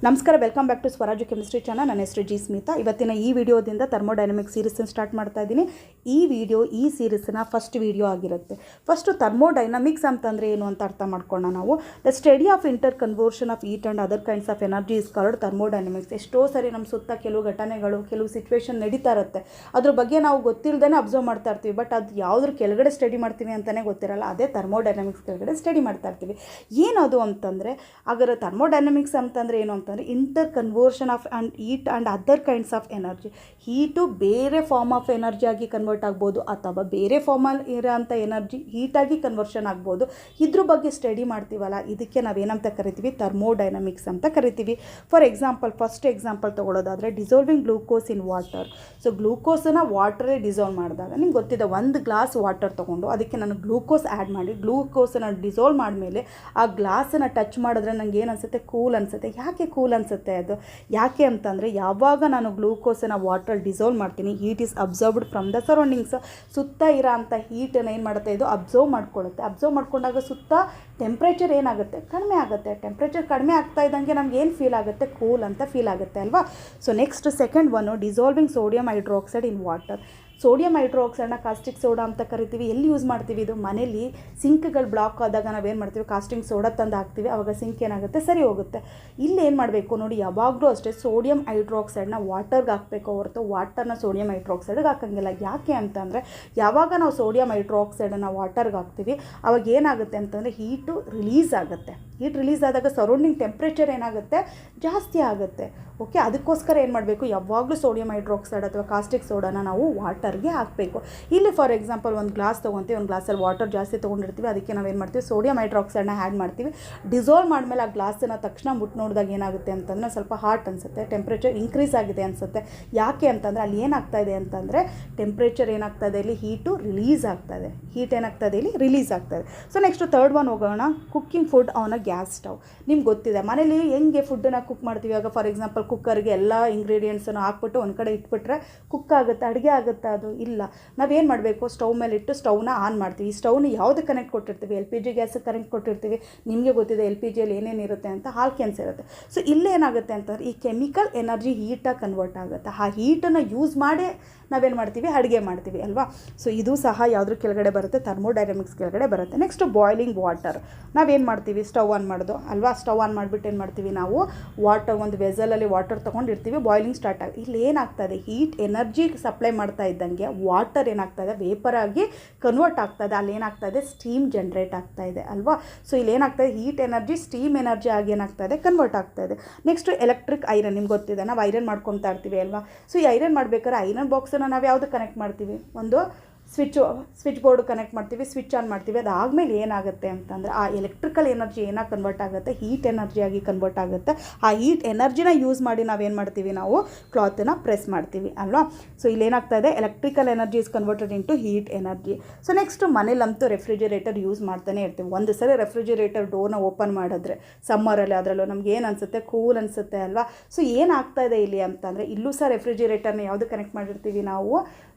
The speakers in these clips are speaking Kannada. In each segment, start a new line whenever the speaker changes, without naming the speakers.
ನಮಸ್ಕಾರ, welcome back to Swaraju chemistry channel. ನನ್ನ ಹೆಸರು ಜಿ ಸ್ಮಿತಾ. ಇವತ್ತಿನ ಈ ವಿಡಿಯೋದಿಂದ ಥರ್ಮೋಡೈನಮಿಕ್ ಸೀರೀಸನ್ನು ಸ್ಟಾರ್ಟ್ ಮಾಡ್ತಾ ಇದ್ದೀನಿ. ಈ ಸೀರೀಸ್ನ ಫಸ್ಟ್ ವಿಡಿಯೋ ಆಗಿರುತ್ತೆ. ಫಸ್ಟು ಥರ್ಮೋಡೈನಮಿಕ್ಸ್ ಅಂತಂದರೆ ಏನು ಅಂತ ಅರ್ಥ ಮಾಡ್ಕೊಳ್ಳೋಣ ನಾವು. The study of inter conversion of heat and other kinds of energy is called thermodynamics. ಎಷ್ಟೋ ಸರಿ ನಮ್ಮ ಸುತ್ತ ಕೆಲವು ಘಟನೆಗಳು, ಕೆಲವು ಸಿಚುವೇಶನ್ ನಡೀತಾ ಇರುತ್ತೆ. ಅದ್ರ ಬಗ್ಗೆ ನಾವು ಗೊತ್ತಿಲ್ಲದೇ ಅಬ್ಸರ್ವ್ ಮಾಡ್ತಾ ಇರ್ತೀವಿ. ಬಟ್ ಅದು ಯಾವುದ್ರ ಕೆಳಗಡೆ ಸ್ಟಡಿ ಮಾಡ್ತೀವಿ ಅಂತಲೇ ಗೊತ್ತಿರಲ್ಲ. ಅದೇ ಥರ್ಮೋಡೈನಮಿಕ್ಸ್ ಕೆಳಗಡೆ ಸ್ಟಡಿ ಮಾಡ್ತಾ ಇರ್ತೀವಿ. ಏನದು ಅಂತಂದರೆ, ಹಾಗಾದ್ರೆ ಥರ್ಮೋಡೈನಮಿಕ್ಸ್ ಅಂತಂದರೆ ಏನು ಅಂತಂದರೆ, inter conversion of heat and other kinds of energy. Heat ಬೇರೆ ಫಾರ್ಮ್ ಆಫ್ ಎನರ್ಜಿ ಆಗಿ ಕನ್ವರ್ಟ್ ಆಗ್ಬೋದು, ಅಥವಾ ಬೇರೆ ಫಾರ್ಮಲ್ಲಿ ಇರೋಂಥ ಎನರ್ಜಿ ಹೀಟಾಗಿ ಕನ್ವರ್ಷನ್ ಆಗ್ಬೋದು. ಇದ್ರ ಬಗ್ಗೆ ಸ್ಟಡಿ ಮಾಡ್ತೀವಲ್ಲ, ಇದಕ್ಕೆ ನಾವೇನಂತ ಕರಿತೀವಿ? ಥರ್ಮೋಡೈನಮಿಕ್ಸ್ ಅಂತ ಕರಿತೀವಿ. ಫಾರ್ ಎಕ್ಸಾಂಪಲ್, ಫಸ್ಟ್ ಎಕ್ಸಾಂಪಲ್ ತೊಗೊಳೋದಾದರೆ, dissolving glucose in water. So ಗ್ಲೂಕೋಸನ್ನು ವಾಟರೇ ಡಿಸಾಲ್ವ್ ಮಾಡಿದಾಗ, ನಿಮ್ಗೆ ಗೊತ್ತಿದೆ, ಒಂದು ಗ್ಲಾಸ್ ವಾಟರ್ ತೊಗೊಂಡು ಅದಕ್ಕೆ ನಾನು ಗ್ಲೂಕೋಸ್ ಆ್ಯಡ್ ಮಾಡಿ ಗ್ಲೂಕೋಸನ್ನು ಡಿಸಾಲ್ವ್ ಮಾಡಿದ್ಮೇಲೆ ಆ ಗ್ಲಾಸನ್ನು ಟಚ್ ಮಾಡಿದ್ರೆ ನನಗೆ ಏನು ಅನಿಸುತ್ತೆ? ಕೂಲ್ ಅನಿಸುತ್ತೆ. ಯಾಕೆ ಕೂಲ್ ಅನಿಸುತ್ತೆ? ಅದು ಯಾಕೆ ಅಂತಂದರೆ, ಯಾವಾಗ ನಾನು ಗ್ಲೂಕೋಸನ್ನು ವಾಟರ್ ಡಿಸಾಲ್ವ್ ಮಾಡ್ತೀನಿ, heat is observed from the surroundings. ಸುತ್ತ ಇರೋ ಅಂಥ ಹೀಟನ್ನು ಏನು ಮಾಡುತ್ತೆ? ಇದು ಅಬ್ಸರ್ವ್ ಮಾಡ್ಕೊಳ್ಳುತ್ತೆ. ಅಬ್ಸರ್ವ್ ಮಾಡ್ಕೊಂಡಾಗ ಸುತ್ತ ಟೆಂಪ್ರೇಚರ್ ಏನಾಗುತ್ತೆ? ಕಡಿಮೆ ಆಗುತ್ತೆ. ಟೆಂಪ್ರೇಚರ್ ಕಡಿಮೆ ಆಗ್ತಾ ಇದ್ದಂಗೆ ನಮ್ಗೆ ಏನು ಫೀಲ್ ಆಗುತ್ತೆ? ಕೂಲ್ ಅಂತ ಫೀಲ್ ಆಗುತ್ತೆ ಅಲ್ವಾ? So next second one, dissolving sodium hydroxide in water. Sodium ಹೈಡ್ರಾಕ್ಸೈಡ್ನ ಕಾಸ್ಟಿಕ್ ಸೋಡಾ ಅಂತ ಕರಿತೀವಿ. ಎಲ್ಲಿ ಯೂಸ್ ಮಾಡ್ತೀವಿ? ಇದು ಮನೇಲಿ ಸಿಂಕ್ಗಳು ಬ್ಲಾಕ್ ಆದಾಗ ನಾವೇನು ಮಾಡ್ತೀವಿ? ಕಾಸ್ಟಿಂಗ್ ಸೋಡಾ ತಂದು ಹಾಕ್ತೀವಿ. ಆವಾಗ ಸಿಂಕ್ ಏನಾಗುತ್ತೆ? ಸರಿ ಹೋಗುತ್ತೆ. ಇಲ್ಲಿ ಏನು ಮಾಡಬೇಕು ನೋಡಿ, ಯಾವಾಗಲೂ ಅಷ್ಟೇ ಸೋಡಿಯಂ ಹೈಡ್ರಾಕ್ಸೈಡ್ನ ವಾಟರ್ಗೆ ಹಾಕಬೇಕು ಹೊರತು ವಾಟರ್ನ ಸೋಡಿಯಂ ಹೈಡ್ರಾಕ್ಸೈಡ್ಗೆ ಹಾಕಂಗಿಲ್ಲ. ಯಾಕೆ ಅಂತಂದರೆ, ಯಾವಾಗ ನಾವು ಸೋಡಿಯಂ ಹೈಡ್ರಾಕ್ಸೈಡನ್ನು ವಾಟರ್ಗೆ ಹಾಕ್ತೀವಿ, ಆವಾಗ ಏನಾಗುತ್ತೆ ಅಂತಂದರೆ ಹೀಟು ರಿಲೀಸ್ ಆಗುತ್ತೆ. ಹೀಟ್ ರಿಲೀಸ್ ಆದಾಗ ಸರೌಂಡಿಂಗ್ ಟೆಂಪ್ರೇಚರ್ ಏನಾಗುತ್ತೆ? ಜಾಸ್ತಿ ಆಗುತ್ತೆ. ಓಕೆ, ಅದಕ್ಕೋಸ್ಕರ ಏನು ಮಾಡಬೇಕು? ಯಾವಾಗಲೂ ಸೋಡಿಯಂ ಹೈಡ್ರಾಕ್ಸೈಡ್ ಅಥವಾ ಕಾಸ್ಟಿಕ್ ಸೋಡಾನ ನಾವು ವಾಟರ್ಗೆ ಹಾಕಬೇಕು. ಇಲ್ಲಿ ಫಾರ್ ಎಕ್ಸಾಂಪಲ್ ಒಂದು ಗ್ಲಾಸ್ ತೊಗೊತೀವಿ, ಒಂದು ಗ್ಲಾಸಲ್ಲಿ ವಾಟರ್ ಜಾಸ್ತಿ ತೊಗೊಂಡಿರ್ತೀವಿ. ಅದಕ್ಕೆ ನಾವೇನು ಮಾಡ್ತೀವಿ? ಸೋಡಿಯಂ ಹೈಡ್ರಾಕ್ಸೈಡ್ನ ಆ್ಯಡ್ ಮಾಡ್ತೀವಿ. ಡಿಸಾಲ್ವ್ ಮಾಡಿದ್ಮೇಲೆ ಆ ಗ್ಲಾಸನ್ನು ತಕ್ಷಣ ಮುಟ್ಟು ನೋಡಿದಾಗ ಏನಾಗುತ್ತೆ ಅಂತಂದರೆ ಸ್ವಲ್ಪ ಹಾಟ್ ಅನಿಸುತ್ತೆ, ಟೆಂಪ್ರೇಚರ್ ಇನ್ಕ್ರೀಸ್ ಆಗಿದೆ ಅನಿಸುತ್ತೆ. ಯಾಕೆ ಅಂತಂದರೆ ಅಲ್ಲಿ ಏನಾಗ್ತಾ ಇದೆ ಅಂತಂದರೆ, ಟೆಂಪ್ರೇಚರ್ ಏನಾಗ್ತಾ ಇದೆ? ಇಲ್ಲಿ ಹೀಟು ರಿಲೀಸ್ ಆಗ್ತಾ ಇದೆ. ಹೀಟ್ ಏನಾಗ್ತಾ ಇದೆ? ಇಲ್ಲಿ ರಿಲೀಸ್ ಆಗ್ತಾ ಇದೆ. ಸೊ ನೆಕ್ಸ್ಟ್ ಥರ್ಡ್ ಒನ್ ಹೋಗೋಣ, cooking food on a gas stove. ನಿಮ್ಗೆ ಗೊತ್ತಿದೆ, ಮನೇಲಿ ಹೆಂಗೆ ಫುಡ್ಡನ್ನು ಕುಕ್ ಮಾಡ್ತೀವಿ. ಆಗ ಫಾರ್ ಎಕ್ಸಾಂಪಲ್ ಕುಕ್ಕರ್ಗೆ ಎಲ್ಲ ಇಂಗ್ರೀಡಿಯೆಂಟ್ಸನ್ನು ಹಾಕ್ಬಿಟ್ಟು ಒಂದು ಕಡೆ ಇಟ್ಬಿಟ್ರೆ ಕುಕ್ ಆಗುತ್ತೆ, ಅಡುಗೆ ಆಗುತ್ತೆ? ಅದು ಇಲ್ಲ. ನಾವೇನು ಮಾಡಬೇಕು? ಸ್ಟವ್ ಮೇಲೆ ಇಟ್ಟು ಸ್ಟವ್ನ ಆನ್ ಮಾಡ್ತೀವಿ. ಈ ಸ್ಟವ್ನ ಯಾವುದಕ್ಕೆ ಕನೆಕ್ಟ್ ಕೊಟ್ಟಿರ್ತೀವಿ? ಎಲ್ ಪಿ ಜಿ ಗ್ಯಾಸಿಗೆ ಕನೆಕ್ಟ್ ಕೊಟ್ಟಿರ್ತೀವಿ. ನಿಮಗೆ ಗೊತ್ತಿದೆ ಎಲ್ ಪಿ ಜಿಯಲ್ಲಿ ಏನೇನಿರುತ್ತೆ ಅಂತ, ಆಲ್ಕೆನ್ಸ್ ಇರುತ್ತೆ. ಸೊ ಇಲ್ಲೇನಾಗುತ್ತೆ ಅಂತಂದರೆ, ಈ ಕೆಮಿಕಲ್ ಎನರ್ಜಿ ಹೀಟಾಗಿ ಕನ್ವರ್ಟ್ ಆಗುತ್ತೆ. ಆ ಹೀಟನ್ನು ಯೂಸ್ ಮಾಡಿ ನಾವೇನು ಮಾಡ್ತೀವಿ? ಅಡುಗೆ ಮಾಡ್ತೀವಿ ಅಲ್ವಾ? ಸೊ ಇದು ಸಹ ಯಾವುದ್ರ ಕೆಳಗಡೆ ಬರುತ್ತೆ? ಥರ್ಮೋಡೈನಮಿಕ್ಸ್ ಕೆಳಗಡೆ ಬರುತ್ತೆ. Next boiling water. ನಾವೇನು ಮಾಡ್ತೀವಿ? ಸ್ಟವ್ ಆನ್ ಮಾಡೋದು ಅಲ್ವಾ? ಸ್ಟವ್ ಆನ್ ಮಾಡಿಬಿಟ್ಟು ಏನು ಮಾಡ್ತೀವಿ ನಾವು? ವಾಟರ್, ಒಂದು ವೆಸಲಲ್ಲಿ ವಾಟರ್ ತೊಗೊಂಡಿರ್ತೀವಿ. ಬಾಯ್ಲಿಂಗ್ ಸ್ಟಾರ್ಟ್ ಆಗಿ ಇಲ್ಲಿ ಏನಾಗ್ತದೆ? ಹೀಟ್ ಎನರ್ಜಿ ಸಪ್ಲೈ ಮಾಡ್ತಾ ಇದ್ದಂಗೆ ವಾಟರ್ ಏನಾಗ್ತದೆ? ವೇಪರ್ ಆಗಿ ಕನ್ವರ್ಟ್ ಆಗ್ತದೆ. ಅಲ್ಲಿ ಏನಾಗ್ತದೆ? ಸ್ಟೀಮ್ ಜನ್ರೇಟ್ ಆಗ್ತಾ ಇದೆ ಅಲ್ವಾ? ಸೊ ಇಲ್ಲಿ ಏನಾಗ್ತದೆ? ಹೀಟ್ ಎನರ್ಜಿ ಸ್ಟೀಮ್ ಎನರ್ಜಿ ಆಗಿ ಏನಾಗ್ತದೆ? ಕನ್ವರ್ಟ್ ಆಗ್ತಾ ಇದೆ. Next electric iron. ನಿಮ್ಗೆ ಗೊತ್ತಿದೆ, ನಾವು ಐರನ್ ಮಾಡ್ಕೊತಾ ಇರ್ತೀವಿ ಅಲ್ವಾ? ಸೊ ಈ ಐರನ್ ಮಾಡ್ಬೇಕಾದ್ರೆ ಐರನ್ ಬಾಕ್ಸನ್ನು ನಾವು ಯಾವುದು ಕನೆಕ್ಟ್ ಮಾಡ್ತೀವಿ? ಒಂದು ಸ್ವಿಚ್ ಬೋರ್ಡ್ ಕನೆಕ್ಟ್ ಮಾಡ್ತೀವಿ, ಸ್ವಿಚ್ ಆನ್ ಮಾಡ್ತೀವಿ. ಅದಾದಮೇಲೆ ಏನಾಗುತ್ತೆ ಅಂತಂದರೆ, ಆ ಎಲೆಕ್ಟ್ರಿಕಲ್ ಎನರ್ಜಿ ಏನಾಗಿ ಕನ್ವರ್ಟ್ ಆಗುತ್ತೆ? ಹೀಟ್ ಎನರ್ಜಿಯಾಗಿ ಕನ್ವರ್ಟ್ ಆಗುತ್ತೆ. ಆ ಹೀಟ್ ಎನರ್ಜಿನ ಯೂಸ್ ಮಾಡಿ ನಾವೇನು ಮಾಡ್ತೀವಿ? ನಾವು ಕ್ಲಾತನ್ನು ಪ್ರೆಸ್ ಮಾಡ್ತೀವಿ ಅಲ್ವಾ? ಸೊ ಇಲ್ಲಿ ಏನಾಗ್ತಾ ಇದೆ? Electrical energy is converted into heat energy. So next ಮನೇಲಂತೂ ರೆಫ್ರಿಜಿರೇಟರ್ ಯೂಸ್ ಮಾಡ್ತಾನೆ ಇರ್ತೀವಿ. ಒಂದು ಸರಿ ರೆಫ್ರಿಜಿರೇಟರ್ ಡೋರ್ನ ಓಪನ್ ಮಾಡಿದ್ರೆ ಸಮ್ಮರಲ್ಲಿ, ಅದರಲ್ಲೂ ನಮ್ಗೆ ಏನು ಅನಿಸುತ್ತೆ? ಕೂಲ್ ಅನಿಸುತ್ತೆ ಅಲ್ವಾ? ಸೊ ಏನಾಗ್ತಾ ಇದೆ ಇಲ್ಲಿ ಅಂತಂದರೆ, ಇಲ್ಲೂ ಸಹ ರೆಫ್ರಿಜಿರೇಟರ್ನ ಯಾವುದು ಕನೆಕ್ಟ್ ಮಾಡಿರ್ತೀವಿ? ನಾವು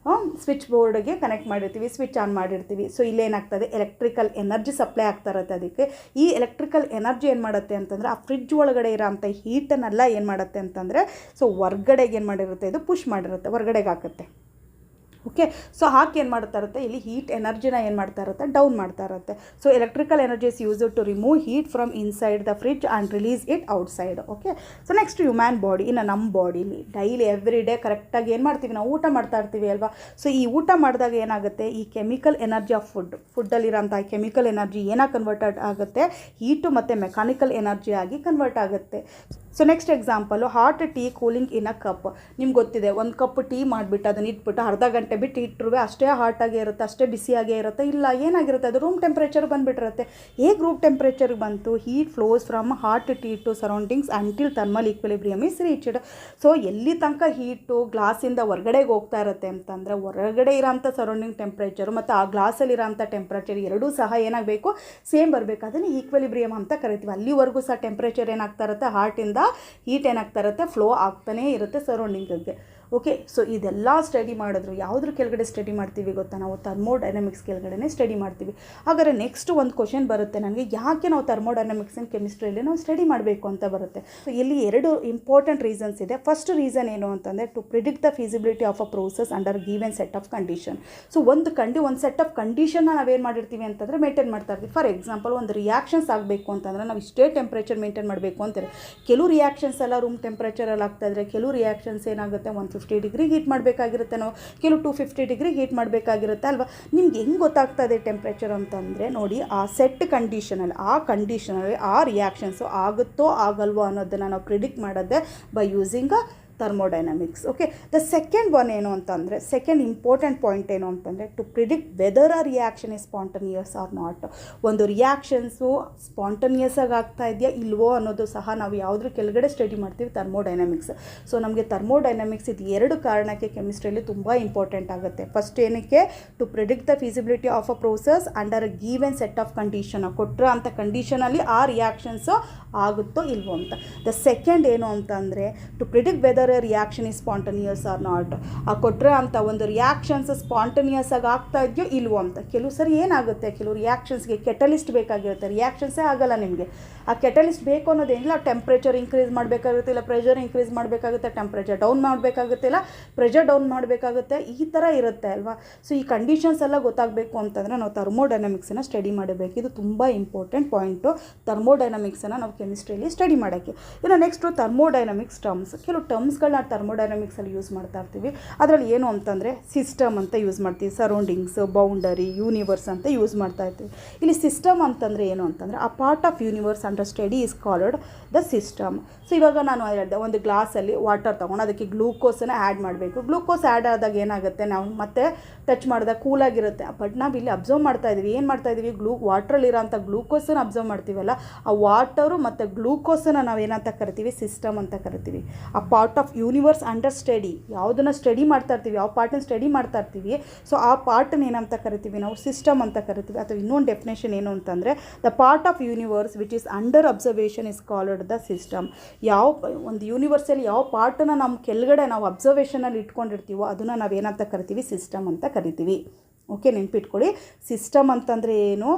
ಸ್ವಿಚ್ ಬೋರ್ಡ್ಗೆ ಕನೆಕ್ಟ್ ಮಾಡಿರ್ತೀವಿ, ಸ್ವಿಚ್ ಆನ್ ಮಾಡಿರ್ತೀವಿ. ಸೊ ಇಲ್ಲೇನಾಗ್ತದೆ? ಎಲೆಕ್ಟ್ರಿಕಲ್ ಎನರ್ಜಿ ಸಪ್ಲೈ ಆಗ್ತಾ ಇರುತ್ತೆ ಅದಕ್ಕೆ. ಈ ಎಲೆಕ್ಟ್ರಿಕಲ್ ಎನರ್ಜಿ ಏನು ಮಾಡುತ್ತೆ ಅಂತಂದರೆ, ಆ ಫ್ರಿಡ್ಜ್ ಒಳಗಡೆ ಇರೋಂಥ ಹೀಟನ್ನೆಲ್ಲ ಏನು ಮಾಡುತ್ತೆ ಅಂತಂದರೆ, ಸೊ ಹೊರ್ಗಡೆಗೆ ಏನು ಮಾಡಿರುತ್ತೆ? ಇದು ಪುಷ್ ಮಾಡಿರುತ್ತೆ, ಹೊರ್ಗಡೆಗೆ ಹಾಕುತ್ತೆ. ಓಕೆ, ಸೊ ಹಾಕಿ ಏನು ಮಾಡ್ತಾ ಇರುತ್ತೆ? ಇಲ್ಲಿ ಹೀಟ್ ಎನರ್ಜಿನ ಏನು ಮಾಡ್ತಾ ಇರುತ್ತೆ? ಡೌನ್ ಮಾಡ್ತಾ ಇರುತ್ತೆ. So electrical energy is used to remove heat from inside the fridge and release it outside. Okay, so next human body. ಇನ್ನು ನಮ್ಮ ಬಾಡಿಲಿ ಡೈಲಿ ಎವ್ರಿ ಡೇ ಕರೆಕ್ಟಾಗಿ ಏನು ಮಾಡ್ತೀವಿ? ನಾವು ಊಟ ಮಾಡ್ತಾ ಇರ್ತೀವಿ ಅಲ್ವಾ? ಸೊ ಈ ಊಟ ಮಾಡಿದಾಗ ಏನಾಗುತ್ತೆ? ಈ ಕೆಮಿಕಲ್ ಎನರ್ಜಿ ಆಫ್ ಫುಡ್ಡಲ್ಲಿರೋಂಥ ಕೆಮಿಕಲ್ ಎನರ್ಜಿ ಏನಾಗಿ ಕನ್ವರ್ಟ್ ಆಗುತ್ತೆ? ಹೀಟು ಮತ್ತು ಮೆಕ್ಯಾನಿಕಲ್ ಎನರ್ಜಿ ಆಗಿ ಕನ್ವರ್ಟ್ ಆಗುತ್ತೆ. So next example, hot tea cooling in a cup. ನಿಮ್ಗೆ ಗೊತ್ತಿದೆ, ಒಂದು ಕಪ್ ಟೀ ಮಾಡಿಬಿಟ್ಟು ಅದನ್ನ ಇಟ್ಬಿಟ್ಟು ಅರ್ಧ ಗಂಟೆ ಬಿಟ್ಟು ಇಟ್ಟರು ಅಷ್ಟೇ ಹಾಟಾಗೇ ಇರುತ್ತೆ, ಅಷ್ಟೇ ಬಿಸಿಯಾಗೇ ಇರುತ್ತೆ. ಇಲ್ಲ, ಏನಾಗಿರುತ್ತೆ? ಅದು ರೂಮ್ ಟೆಂಪ್ರೇಚರ್ ಬಂದುಬಿಟ್ಟಿರುತ್ತೆ. ಹೇಗೆ ರೂಮ್ ಟೆಂಪ್ರೇಚರ್ಗೆ ಬಂತು? Heat flows from hot tea to surroundings until thermal equilibrium is reached. So ಎಲ್ಲಿ ತನಕ ಹೀಟು ಗ್ಲಾಸಿಂದ ಹೊರಗಡೆಗೆ ಹೋಗ್ತಾ ಇರುತ್ತೆ ಅಂತಂದರೆ, ಹೊರಗಡೆ ಇರೋಂಥ ಸರೌಂಡಿಂಗ್ ಟೆಂಪ್ರೇಚರು ಮತ್ತು ಆ ಗ್ಲಾಸಲ್ಲಿರೋಂಥ ಟೆಂಪ್ರೇಚರ್ ಎರಡೂ ಸಹ ಏನಾಗಬೇಕು? ಸೇಮ್ ಬರಬೇಕು. ಅದನ್ನು ಈಕ್ವಿಲಿಬ್ರಿಯಮ್ ಅಂತ ಕರಿತೀವಿ. ಅಲ್ಲಿವರೆಗೂ ಸಹ ಟೆಂಪ್ರೇಚರ್ ಏನಾಗ್ತಾ ಇರುತ್ತೆ? ಹಾರ್ಟಿಂದ ಹೀಟ್ ಏನಾಗ್ತಾ ಇರುತ್ತೆ? ಫ್ಲೋ ಆಗ್ತಾನೇ ಇರುತ್ತೆ ಸರೌಂಡಿಂಗ್ಗೆ. ಓಕೆ, ಸೊ ಇದೆಲ್ಲ ಸ್ಟಡಿ ಮಾಡಿದ್ರು ಯಾವುದ್ರ ಕೆಳಗಡೆ ಸ್ಟಡಿ ಮಾಡ್ತೀವಿ ಗೊತ್ತಾ, ನಾವು ಥರ್ಮೋಡೈನಮಿಕ್ಸ್ ಕೆಳಗಡೆ ಸ್ಟಡಿ ಮಾಡ್ತೀವಿ. ಹಾಗಾದರೆ ನೆಕ್ಸ್ಟ್ ಒಂದು ಕ್ವಶನ್ ಬರುತ್ತೆ ನನಗೆ, ಯಾಕೆ ನಾವು ಥರ್ಮೋಡೈನಮಿಕ್ಸ್ ಇನ್ ಕೆಮಿಸ್ಟ್ರಿಯಲ್ಲಿ ನಾವು ಸ್ಟಡಿ ಮಾಡಬೇಕು ಅಂತ ಬರುತ್ತೆ. ಸೊ ಇಲ್ಲಿ 2 ಇಂಪಾರ್ಟೆಂಟ್ ರೀಸನ್ಸ್ ಇದೆ. ಫಸ್ಟ್ ರೀಸನ್ ಏನು ಅಂತಂದರೆ to predict the feasibility of a process under given set of condition. So ಒಂದು ಸೆಟ್ ಆಫ್ ಕಂಡೀಷನ್ನ ನಾವೇನು ಮಾಡಿರ್ತೀವಿ ಅಂತಂದರೆ ಮೇಂಟೈನ್ ಮಾಡ್ತಾ ಇರ್ತೀವಿ. ಫಾರ್ ಎಕ್ಸಾಂಪಲ್ ಒಂದು ರಿಯಾಕ್ಷನ್ಸ್ ಆಗಬೇಕು ಅಂತಂದರೆ ನಾವು ಇಷ್ಟೇ ಟೆಂಪ್ರೇಚರ್ ಮೇಂಟೈನ್ ಮಾಡಬೇಕು ಅಂತಾರೆ. ಕೆಲವು ರಿಯಾಕ್ಷನ್ಸ್ ಎಲ್ಲ ರೂಮ್ ಟೆಂಪ್ರೇಚರಲ್ಲಿ ಆಗ್ತಾಯಿದ್ರೆ, ಕೆಲವು ರಿಯಾಕ್ಷನ್ಸ್ ಏನಾಗುತ್ತೆ 150 ಡಿಗ್ರಿ ಹೀಟ್ ಮಾಡಬೇಕಾಗಿರುತ್ತೆ, ನಾವು ಕೆಲವು 250 ಡಿಗ್ರಿ ಹೀಟ್ ಮಾಡಬೇಕಾಗಿರುತ್ತೆ ಅಲ್ವಾ. ನಿಮ್ಗೆ ಹೆಂಗೆ ಗೊತ್ತಾಗ್ತಾ ಇದೆ ಟೆಂಪ್ರೇಚರ್ ಅಂತಂದರೆ ನೋಡಿ, ಆ ಸೆಟ್ ಕಂಡೀಷನಲ್ಲಿ ಆ ರಿಯಾಕ್ಷನ್ಸು ಆಗುತ್ತೋ ಆಗಲ್ವೋ ಅನ್ನೋದನ್ನು ನಾವು ಪ್ರಿಡಿಕ್ಟ್ ಮಾಡೋದೇ by using thermodynamics. Okay, the second one ಏನು ಅಂತಂದರೆ, ಸೆಕೆಂಡ್ ಇಂಪಾರ್ಟೆಂಟ್ ಪಾಯಿಂಟ್ ಏನು ಅಂತಂದರೆ to predict whether a reaction is spontaneous or not. ಒಂದು ರಿಯಾಕ್ಷನ್ಸು ಸ್ಪಾಂಟನಿಯಸ್ ಆಗಿ ಆಗ್ತಾ ಇದೆಯಾ ಇಲ್ವೋ ಅನ್ನೋದು ಸಹ ನಾವು ಯಾವುದ್ರ ಕೆಳಗಡೆ ಸ್ಟಡಿ ಮಾಡ್ತೀವಿ, ಥರ್ಮೋಡೈನಮಿಕ್ಸ್. ಸೊ ನಮಗೆ ಥರ್ಮೋಡೈನಮಿಕ್ಸ್ ಇದು 2 ಕಾರಣಕ್ಕೆ ಕೆಮಿಸ್ಟ್ರಿಯಲ್ಲಿ ತುಂಬ ಇಂಪಾರ್ಟೆಂಟ್ ಆಗುತ್ತೆ. ಫಸ್ಟ್ ಏನಕ್ಕೆ, to predict the feasibility of a process under a given set of condition, ಕೊಟ್ಟರೆ ಅಂಥ ಕಂಡೀಷನಲ್ಲಿ ಆ ರಿಯಾಕ್ಷನ್ಸು ಆಗುತ್ತೋ ಇಲ್ವೋ ಅಂತ. ದ ಸೆಕೆಂಡ್ ಏನು ಅಂತಂದರೆ to predict whether reaction is spontaneous or not, ಕೊಟ್ಟರೆ ಅಂತ ಒಂದು ರಿಯಾಕ್ಷನ್ಸ್ ಸ್ಪಾಂಟನಿಯಸ್ ಆಗಿ ಆಗ್ತಾ ಇದೆಯೋ ಇಲ್ವೋ ಅಂತ. ಕೆಲವು ಸರಿ ಏನಾಗುತ್ತೆ, ಕೆಲವು ರಿಯಾಕ್ಷನ್ಸ್ಗೆ ಕೆಟಲಿಸ್ಟ್ ಬೇಕಾಗಿರುತ್ತೆ, ರಿಯಾಕ್ಷನ್ಸೇ ಆಗಲ್ಲ ನಿಮಗೆ. ಆ ಕೆಟಲಿಸ್ಟ್ ಬೇಕು ಅನ್ನೋದೇನಿಲ್ಲ, ಟೆಂಪ್ರೇಚರ್ ಇನ್ಕ್ರೀಸ್ ಮಾಡಬೇಕಾಗುತ್ತೆ, ಇಲ್ಲ ಪ್ರೆಷರ್ ಇನ್ಕ್ರೀಸ್ ಮಾಡಬೇಕಾಗುತ್ತೆ, ಟೆಂಪ್ರೇಚರ್ ಡೌನ್ ಮಾಡಬೇಕಾಗುತ್ತೆ, ಇಲ್ಲ ಪ್ರೆಷರ್ ಡೌನ್ ಮಾಡಬೇಕಾಗುತ್ತೆ, ಈ ಥರ ಇರುತ್ತೆ ಅಲ್ವಾ. ಸೊ ಈ ಕಂಡೀಷನ್ಸ್ ಎಲ್ಲ ಗೊತ್ತಾಗಬೇಕು ಅಂತಂದರೆ ನಾವು ಥರ್ಮೋಡೈನಮಿಕ್ಸನ್ನು ಸ್ಟಡಿ ಮಾಡಬೇಕು. ಇದು ತುಂಬ ಇಂಪಾರ್ಟೆಂಟ್ ಪಾಯಿಂಟು ಥರ್ಮೋಡೈನಮಿಕ್ಸನ್ನು ನಾವು ಕೆಮಿಸ್ಟ್ರಿಯಲ್ಲಿ ಸ್ಟಡಿ ಮಾಡೋಕ್ಕೆ. ಇನ್ನು ನೆಕ್ಸ್ಟು ಥರ್ಮೋಡೈನಮಿಕ್ಸ್ ಟರ್ಮ್ಸ್. ಕೆಲವು ಟರ್ಮ್ಸ್ಗಳನ್ನ ಥರ್ಮೋಡೈನಮಿಕ್ಸಲ್ಲಿ ಯೂಸ್ ಮಾಡ್ತಾ ಇರ್ತೀವಿ. ಅದರಲ್ಲಿ ಏನು ಅಂತಂದರೆ ಸಿಸ್ಟಮ್ ಅಂತ ಯೂಸ್ ಮಾಡ್ತೀವಿ, ಸರೌಂಡಿಂಗ್ಸ್, ಬೌಂಡರಿ, ಯೂನಿವರ್ಸ್ ಅಂತ ಯೂಸ್ ಮಾಡ್ತಾ ಇರ್ತೀವಿ. ಇಲ್ಲಿ ಸಿಸ್ಟಮ್ ಅಂತಂದರೆ ಏನು ಅಂತಂದರೆ a part of universe under study is called the system. So ಇವಾಗ ನಾನು ಹೇಳಿದೆ, ಒಂದು ಗ್ಲಾಸಲ್ಲಿ ವಾಟರ್ ತೊಗೊಂಡು ಅದಕ್ಕೆ ಗ್ಲೂಕೋಸನ್ನು ಆ್ಯಡ್ ಮಾಡಬೇಕು. ಗ್ಲೂಕೋಸ್ ಆ್ಯಡ್ ಆದಾಗ ಏನಾಗುತ್ತೆ, ನಾವು ಮತ್ತೆ ಟಚ್ ಮಾಡಿದಾಗ ಕೂಲಾಗಿರುತ್ತೆ. ಬಟ್ ನಾವು ಇಲ್ಲಿ ಅಬ್ಸರ್ವ್ ಮಾಡ್ತಾ ಇದ್ದೀವಿ, ಏನು ಮಾಡ್ತಾ ಇದ್ದೀವಿ, ವಾಟ್ರಲ್ಲಿರೋಂಥ ಗ್ಲೂಕೋಸನ್ನು ಅಬ್ಸರ್ವ್ ಮಾಡ್ತೀವಲ್ಲ, ಆ ವಾಟರು ಮತ್ತು ಗ್ಲೂಕೋಸನ್ನು ನಾವು ಏನಂತ ಕರಿತೀವಿ, ಸಿಸ್ಟಮ್ ಅಂತ ಕರಿತೀವಿ. ಆ part of universe under study, ಯಾವುದನ್ನು ಸ್ಟಡಿ ಮಾಡ್ತಾ ಇರ್ತೀವಿ, ಯಾವ ಪಾರ್ಟನ್ನು ಸ್ಟಡಿ ಮಾಡ್ತಾ ಇರ್ತೀವಿ, ಸೊ ಆ ಪಾರ್ಟನ್ನು ಏನಂತ ಕರಿತೀವಿ ನಾವು, ಸಿಸ್ಟಮ್ ಅಂತ ಕರಿತೀವಿ. ಅಥವಾ ಇನ್ನೊಂದು ಡೆಫಿನೇಷನ್ ಏನು ಅಂತಂದರೆ the part of universe which is under observation is called the system. ಯಾವ ಒಂದು ಯೂನಿವರ್ಸಲ್ಲಿ ಯಾವ ಪಾರ್ಟನ್ನು ನಮ್ಮ ಕೆಳಗಡೆ ನಾವು ಅಬ್ಸರ್ವೇಷನಲ್ಲಿ ಇಟ್ಕೊಂಡಿರ್ತೀವೋ ಅದನ್ನು ನಾವೇನಂತ ಕರಿತೀವಿ, ಸಿಸ್ಟಮ್ ಅಂತ ಕರಿತೀವಿ. ಓಕೆ, ನೆನ್ಪಿಟ್ಕೊಳ್ಳಿ, ಸಿಸ್ಟಮ್ ಅಂತಂದರೆ ಏನು,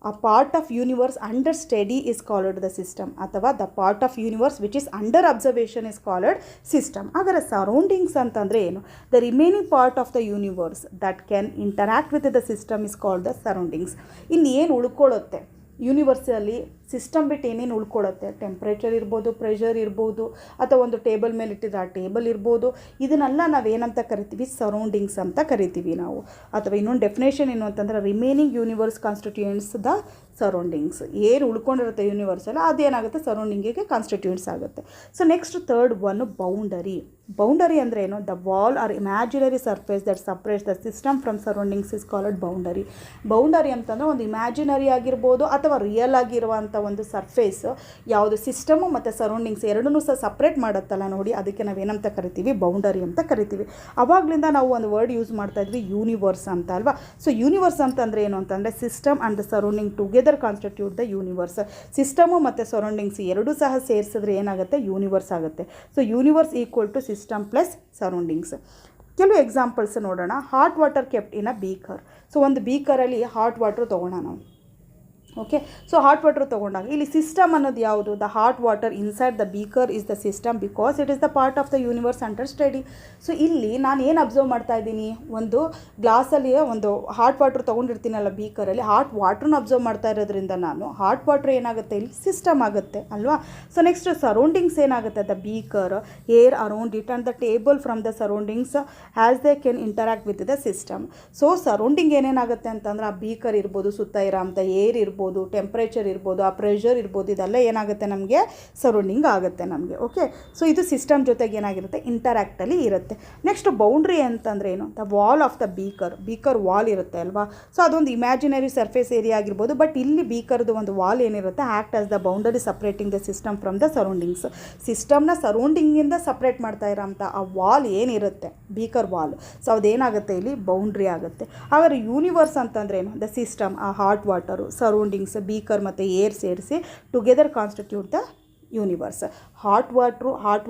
a part of universe under study is called the system, ಅಥವಾ the part of universe which is under observation is called system. ಹಾಗಾದರೆ ಸರೌಂಡಿಂಗ್ಸ್ ಅಂತಂದರೆ ಏನು, the remaining part of the universe that can interact with the system is called the surroundings. ಇಲ್ಲಿ ಏನು ಉಳ್ಕೊಳ್ಳುತ್ತೆ ಯೂನಿವರ್ಸಲ್ಲಿ, ಸಿಸ್ಟಮ್ ಬಿಟ್ಟು ಏನೇನು ಉಳ್ಕೊಳ್ಳುತ್ತೆ, ಟೆಂಪ್ರೇಚರ್ ಇರ್ಬೋದು, ಪ್ರೆಷರ್ ಇರ್ಬೋದು, ಅಥವಾ ಒಂದು ಟೇಬಲ್ ಮೇಲೆ ಇಟ್ಟಿದ್ದು ಆ ಟೇಬಲ್ ಇರ್ಬೋದು, ಇದನ್ನೆಲ್ಲ ನಾವೇನಂತ ಕರಿತೀವಿ, ಸರೌಂಡಿಂಗ್ಸ್ ಅಂತ ಕರಿತೀವಿ ನಾವು. ಅಥವಾ ಇನ್ನೊಂದು ಡೆಫಿನೇಷನ್ ಏನು ಅಂತಂದರೆ remaining universe constituents the surroundings. ಏನು ಉಳ್ಕೊಂಡಿರುತ್ತೆ ಯೂನಿವರ್ಸಲ್ಲಿ ಅದೇನಾಗುತ್ತೆ, ಸರೌಂಡಿಂಗಿಗೆ ಕಾನ್ಸ್ಟಿಟ್ಯೂಯೆಂಟ್ಸ್ ಆಗುತ್ತೆ. So next third one boundary. Boundary ಅಂದರೆ ಏನು, the wall or imaginary surface that separates the system from surroundings is called boundary. Boundary ಅಂತಂದರೆ ಒಂದು ಇಮ್ಯಾಜಿನರಿ ಆಗಿರ್ಬೋದು ಅಥವಾ ರಿಯಲ್ ಆಗಿರುವಂಥ ಒಂದು ಸರ್ಫೇಸ್, ಯಾವುದು ಸಿಸ್ಟಮು ಮತ್ತು ಸರೌಂಡಿಂಗ್ಸ್ ಎರಡನ್ನೂ ಸಹ ಸಪ್ರೇಟ್ ಮಾಡುತ್ತಲ್ಲ ನೋಡಿ, ಅದಕ್ಕೆ ನಾವೇನಂತ ಕರಿತೀವಿ, ಬೌಂಡರಿ ಅಂತ ಕರಿತೀವಿ. ಆವಾಗಲಿಂದ ನಾವು ಒಂದು ವರ್ಡ್ ಯೂಸ್ ಮಾಡ್ತಾ ಇದ್ವಿ, ಯೂನಿವರ್ಸ್ ಅಂತ ಅಲ್ವಾ. ಸೊ ಯೂನಿವರ್ಸ್ ಅಂತಂದರೆ ಏನು ಅಂತಂದರೆ system and the surrounding together constitute the universe. System ಮತ್ತು ಸರೌಂಡಿಂಗ್ಸ್ ಎರಡೂ ಸಹ ಸೇರಿಸಿದ್ರೆ ಏನಾಗುತ್ತೆ, ಯೂನಿವರ್ಸ್ ಆಗುತ್ತೆ. So universe equal to system plus surroundings. ಕೆಲವು ಎಕ್ಸಾಂಪಲ್ಸ್ ನೋಡೋಣ. Hot water kept in a beaker. So ಒಂದು ಬೀಕರಲ್ಲಿ ಹಾಟ್ ವಾಟರ್ ತೊಗೊಳ್ಳೋಣ ನಾವು. ಓಕೆ, ಸೊ ಹಾಟ್ ವಾಟರ್ ತೊಗೊಂಡಾಗ ಇಲ್ಲಿ ಸಿಸ್ಟಮ್ ಅನ್ನೋದು ಯಾವುದು, the hot water inside the beaker is the system because it is the part of the universe under study. So ಇಲ್ಲಿ ನಾನು ಏನು ಅಬ್ಸರ್ವ್ ಮಾಡ್ತಾ ಇದ್ದೀನಿ, ಒಂದು ಗ್ಲಾಸಲ್ಲಿ ಒಂದು ಹಾಟ್ ವಾಟರ್ ತೊಗೊಂಡಿರ್ತೀನಲ್ಲ ಬೀಕರಲ್ಲಿ, ಹಾಟ್ ವಾಟ್ರನ್ನ ಅಬ್ಸರ್ವ್ ಮಾಡ್ತಾ ಇರೋದ್ರಿಂದ ನಾನು ಹಾಟ್ ವಾಟರ್ ಏನಾಗುತ್ತೆ, ಇಲ್ಲಿ ಸಿಸ್ಟಮ್ ಆಗುತ್ತೆ ಅಲ್ವಾ. ಸೊ ನೆಕ್ಸ್ಟ್ ಸರೌಂಡಿಂಗ್ಸ್ ಏನಾಗುತ್ತೆ, the beaker, air around it and the table from the surroundings as they can interact with the system. So surrounding ಏನೇನಾಗುತ್ತೆ ಅಂತಂದ್ರೆ ಆ ಬೀಕರ್ ಇರ್ಬೋದು, ಸುತ್ತ ಇರೋಂಥ ಏರ್ ಇರ್ಬೋದು, ಟೆಂಪ್ರೇಚರ್ ಇರ್ಬೋದು, ಆ ಪ್ರೆಷರ್ ಇರ್ಬೋದು, ಇದೆಲ್ಲ ಏನಾಗುತ್ತೆ ನಮಗೆ, ಸರೌಂಡಿಂಗ್ ಆಗುತ್ತೆ ನಮಗೆ. ಓಕೆ, ಸೊ ಇದು ಸಿಸ್ಟಮ್ ಜೊತೆಗೆ ಏನಾಗಿರುತ್ತೆ, ಇಂಟರಾಕ್ಟಲ್ಲಿ ಇರುತ್ತೆ. ನೆಕ್ಸ್ಟ್ ಬೌಂಡ್ರಿ ಅಂತಂದರೆ ಏನು, the wall of the beaker wall ಇರುತ್ತೆ ಅಲ್ವಾ. ಸೊ ಅದೊಂದು ಇಮ್ಯಾಜಿನರಿ ಸರ್ಫೇಸ್ ಏರಿಯಾ ಆಗಿರ್ಬೋದು, ಬಟ್ ಇಲ್ಲಿ ಬೀಕರ್ದು ಒಂದು ವಾಲ್ ಏನಿರುತ್ತೆ act as the boundary separating the system from the surroundings. ಸಿಸ್ಟಮ್ನ ಸರೌಂಡಿಂಗಿಂದ ಸಪ್ರೇಟ್ ಮಾಡ್ತಾ ಇರೋಂಥ ಆ ವಾಲ್ ಏನಿರುತ್ತೆ, ಬೀಕರ್ ವಾಲ್, ಸೊ ಅದೇನಾಗುತ್ತೆ ಇಲ್ಲಿ ಬೌಂಡ್ರಿ ಆಗುತ್ತೆ. ಹಾಗಾದ್ರೆ ಯೂನಿವರ್ಸ್ ಅಂತಂದರೆ ಏನು, ದ ಸಿಸ್ಟಮ್, ಆ ಹಾಟ್ ವಾಟರು, ಸರೌಂಡಿಂಗ್ಸ್, ಬೀಕರ್ ಮತ್ತು ಏರ್ ಸೇರಿಸಿ together constitute the universe. Hot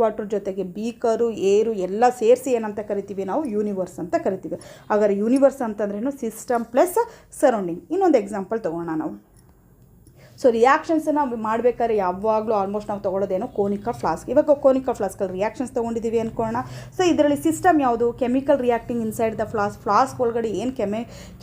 water ಜೊತೆಗೆ ಬೀಕರು, ಏರು ಎಲ್ಲ ಸೇರಿಸಿ ಏನಂತ ಕರಿತೀವಿ ನಾವು ಯೂನಿವರ್ಸ್ ಅಂತ ಕರಿತೀವಿ. ಹಾಗಾದ್ರೆ ಯೂನಿವರ್ಸ್ ಅಂತಂದ್ರೇನು ಸಿಸ್ಟಮ್ ಪ್ಲಸ್ ಸರೌಂಡಿಂಗ್. ಇನ್ನೊಂದು ಎಕ್ಸಾಂಪಲ್ ತೊಗೋಣ ನಾವು. ಸೊ ರಿಯಾಕ್ಷನ್ಸನ್ನು ಮಾಡಬೇಕಾದ್ರೆ ಯಾವಾಗಲೂ ಆಲ್ಮೋಸ್ಟ್ ನಾವು ತೊಗೊಳ್ಳೋದೇನೋ ಕೋನಿಕಲ್ ಫ್ಲಾಸ್ಕ್. ಇವಾಗ ಕೋನಿಕಲ್ ಫ್ಲಾಸ್ಕಲ್ಲಿ ರಿಯಾಕ್ಷನ್ಸ್ ತೊಗೊಂಡಿದ್ದೀವಿ ಅಂದ್ಕೊಳ್ಳೋಣ. ಸೊ ಇದರಲ್ಲಿ ಸಿಸ್ಟಮ್ ಯಾವುದು, chemical reacting inside the flask ಒಳಗಡೆ ಏನು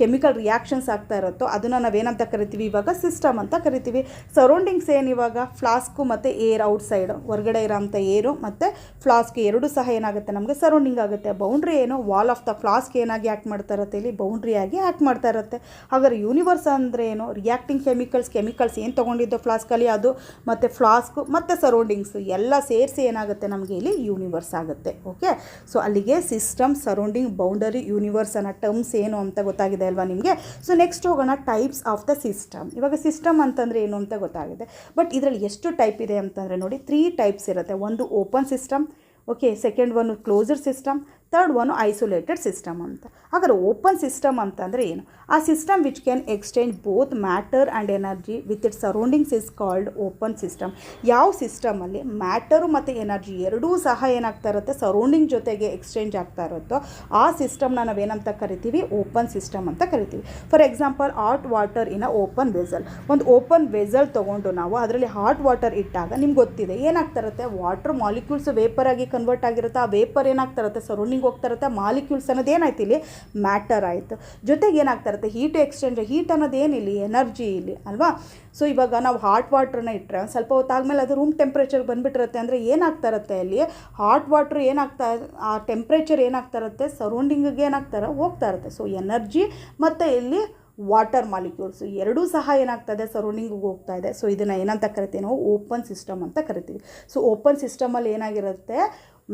ಕೆಮಿಕಲ್ ರಿಯಾಕ್ಷನ್ಸ್ ಆಗ್ತಾ ಇರುತ್ತೋ ಅದನ್ನು ನಾವೇನಂತ ಕರಿತೀವಿ ಇವಾಗ ಸಿಸ್ಟಮ್ ಅಂತ ಕರಿತೀವಿ. ಸರೌಂಡಿಂಗ್ಸ್ ಏನು ಇವಾಗ ಫ್ಲಾಸ್ಕು ಮತ್ತು ಏರ್ ಔಟ್ಸೈಡ್ ಹೊರಗಡೆ ಇರೋಂಥ ಏರು ಮತ್ತು ಫ್ಲಾಸ್ಕ್ ಎರಡೂ ಸಹ ಏನಾಗುತ್ತೆ ನಮಗೆ ಸರೌಂಡಿಂಗ್ ಆಗುತ್ತೆ. ಬೌಂಡ್ರಿ ಏನು, ವಾಲ್ ಆಫ್ ದ ಫ್ಲಾಸ್ಕ್ ಏನಾಗಿ ಆ್ಯಕ್ಟ್ ಮಾಡ್ತಾ ಇರುತ್ತೆ, ಇಲ್ಲಿ ಬೌಂಡ್ರಿಯಾಗಿ ಆ್ಯಕ್ಟ್ ಮಾಡ್ತಾ ಇರುತ್ತೆ. ಹಾಗಾದ್ರೆ ಯೂನಿವರ್ಸ್ ಅಂದರೆ ಏನು, ರಿಯಾಕ್ಟಿಂಗ್ ಕೆಮಿಕಲ್ಸ್ ಏನು ತೊಗೊಂಡಿದ್ದು ಫ್ಲಾಸ್ಕಲ್ಲಿ ಅದು ಮತ್ತು ಫ್ಲಾಸ್ಕು ಮತ್ತು ಸರೌಂಡಿಂಗ್ಸ್ ಎಲ್ಲ ಸೇರಿಸಿ ಏನಾಗುತ್ತೆ ನಮಗೆ ಇಲ್ಲಿ ಯೂನಿವರ್ಸ್ ಆಗುತ್ತೆ. ಓಕೆ, ಸೊ ಅಲ್ಲಿಗೆ ಸಿಸ್ಟಮ್, ಸರೌಂಡಿಂಗ್, ಬೌಂಡರಿ, ಯೂನಿವರ್ಸ್ ಅನ್ನೋ ಟರ್ಮ್ಸ್ ಏನು ಅಂತ ಗೊತ್ತಾಗಿದೆ ಅಲ್ವಾ ನಿಮಗೆ. ಸೊ ನೆಕ್ಸ್ಟ್ ಹೋಗೋಣ ಟೈಪ್ಸ್ ಆಫ್ ದ ಸಿಸ್ಟಮ್. ಇವಾಗ ಸಿಸ್ಟಮ್ ಅಂತಂದರೆ ಏನು ಅಂತ ಗೊತ್ತಾಗಿದೆ. ಬಟ್ ಇದರಲ್ಲಿ ಎಷ್ಟು ಟೈಪ್ ಇದೆ ಅಂತಂದರೆ ನೋಡಿ 3 ಟೈಪ್ಸ್ ಇರುತ್ತೆ. ಒಂದು open system, okay, second one closed system, third one isolated system ಅಂತ. ಹಾಗಾದ್ರೆ ಓಪನ್ ಸಿಸ್ಟಮ್ ಅಂತಂದರೆ ಏನು, ಆ system which can exchange both matter and energy with it surroundings is called open system. ಯಾವ ಸಿಸ್ಟಮಲ್ಲಿ ಮ್ಯಾಟರು ಮತ್ತು ಎನರ್ಜಿ ಎರಡೂ ಸಹ ಏನಾಗ್ತಾ ಇರುತ್ತೆ ಸರೌಂಡಿಂಗ್ ಜೊತೆಗೆ ಎಕ್ಸ್ಚೇಂಜ್ ಆಗ್ತಾ ಇರುತ್ತೋ ಆ ಸಿಸ್ಟಮ್ನ ನಾವೇನಂತ ಕರಿತೀವಿ, ಓಪನ್ ಸಿಸ್ಟಮ್ ಅಂತ ಕರಿತೀವಿ. For example hot water in a open vessel. ಒಂದು ಓಪನ್ ವೆಸಲ್ ತೊಗೊಂಡು ನಾವು ಅದರಲ್ಲಿ ಹಾಟ್ ವಾಟರ್ ಇಟ್ಟಾಗ ನಿಮ್ಗೆ ಗೊತ್ತಿದೆ ಏನಾಗ್ತಾ ಇರುತ್ತೆ, ವಾಟರ್ ಮಾಲಿಕ್ಯೂಲ್ಸ್ ವೇಪರ್ ಆಗಿ ಕನ್ವರ್ಟ್ ಆಗಿರುತ್ತೆ. ಆ ವೇಪರ್ ಏನಾಗ್ತಾ ಇರುತ್ತೆ ಸರೌಂಡಿಂಗ್ ಹೋಗ್ತಾ ಇರುತ್ತೆ. ಮಾಲಿಕ್ಯೂಲ್ಸ್ ಅನ್ನೋದು ಏನಾಯ್ತು ಇಲ್ಲಿ ಮ್ಯಾಟರ್ ಆಯಿತು. ಜೊತೆಗೆ ಏನಾಗ್ತಾ ಇರುತ್ತೆ ಹೀಟ್ ಎಕ್ಸ್ಚೇಂಜ್. ಹೀಟ್ ಅನ್ನೋದು ಏನಿಲ್ಲಿ ಎನರ್ಜಿ ಇಲ್ಲಿ ಅಲ್ವಾ. ಸೊ ಇವಾಗ ನಾವು ಹಾಟ್ ವಾಟ್ರನ್ನ ಇಟ್ಟರೆ ಒಂದು ಸ್ವಲ್ಪ ಹೊತ್ತಾದ್ಮೇಲೆ ಅದು ರೂಮ್ ಟೆಂಪ್ರೇಚರ್ ಬಂದುಬಿಟ್ಟಿರುತ್ತೆ. ಅಂದರೆ ಏನಾಗ್ತಾ ಇರುತ್ತೆ ಅಲ್ಲಿ ಹಾಟ್ ವಾಟ್ರ್ ಏನಾಗ್ತಾ, ಆ ಟೆಂಪ್ರೇಚರ್ ಏನಾಗ್ತಾ ಇರುತ್ತೆ ಸರೌಂಡಿಂಗಿಗೆ ಹೋಗ್ತಾ ಇರುತ್ತೆ. ಸೊ ಎನರ್ಜಿ ಮತ್ತು ಇಲ್ಲಿ ವಾಟರ್ ಮಾಲಿಕ್ಯೂಲ್ಸ್ ಎರಡೂ ಸಹ ಏನಾಗ್ತದೆ ಸರೌಂಡಿಂಗಿಗೆ ಹೋಗ್ತಾ ಇದೆ. ಸೊ ಇದನ್ನು ಏನಂತ ಕರಿತೀವಿ ನಾವು ಓಪನ್ ಸಿಸ್ಟಮ್ ಅಂತ ಕರಿತೀವಿ. ಸೊ ಓಪನ್ ಸಿಸ್ಟಮಲ್ಲಿ ಏನಾಗಿರುತ್ತೆ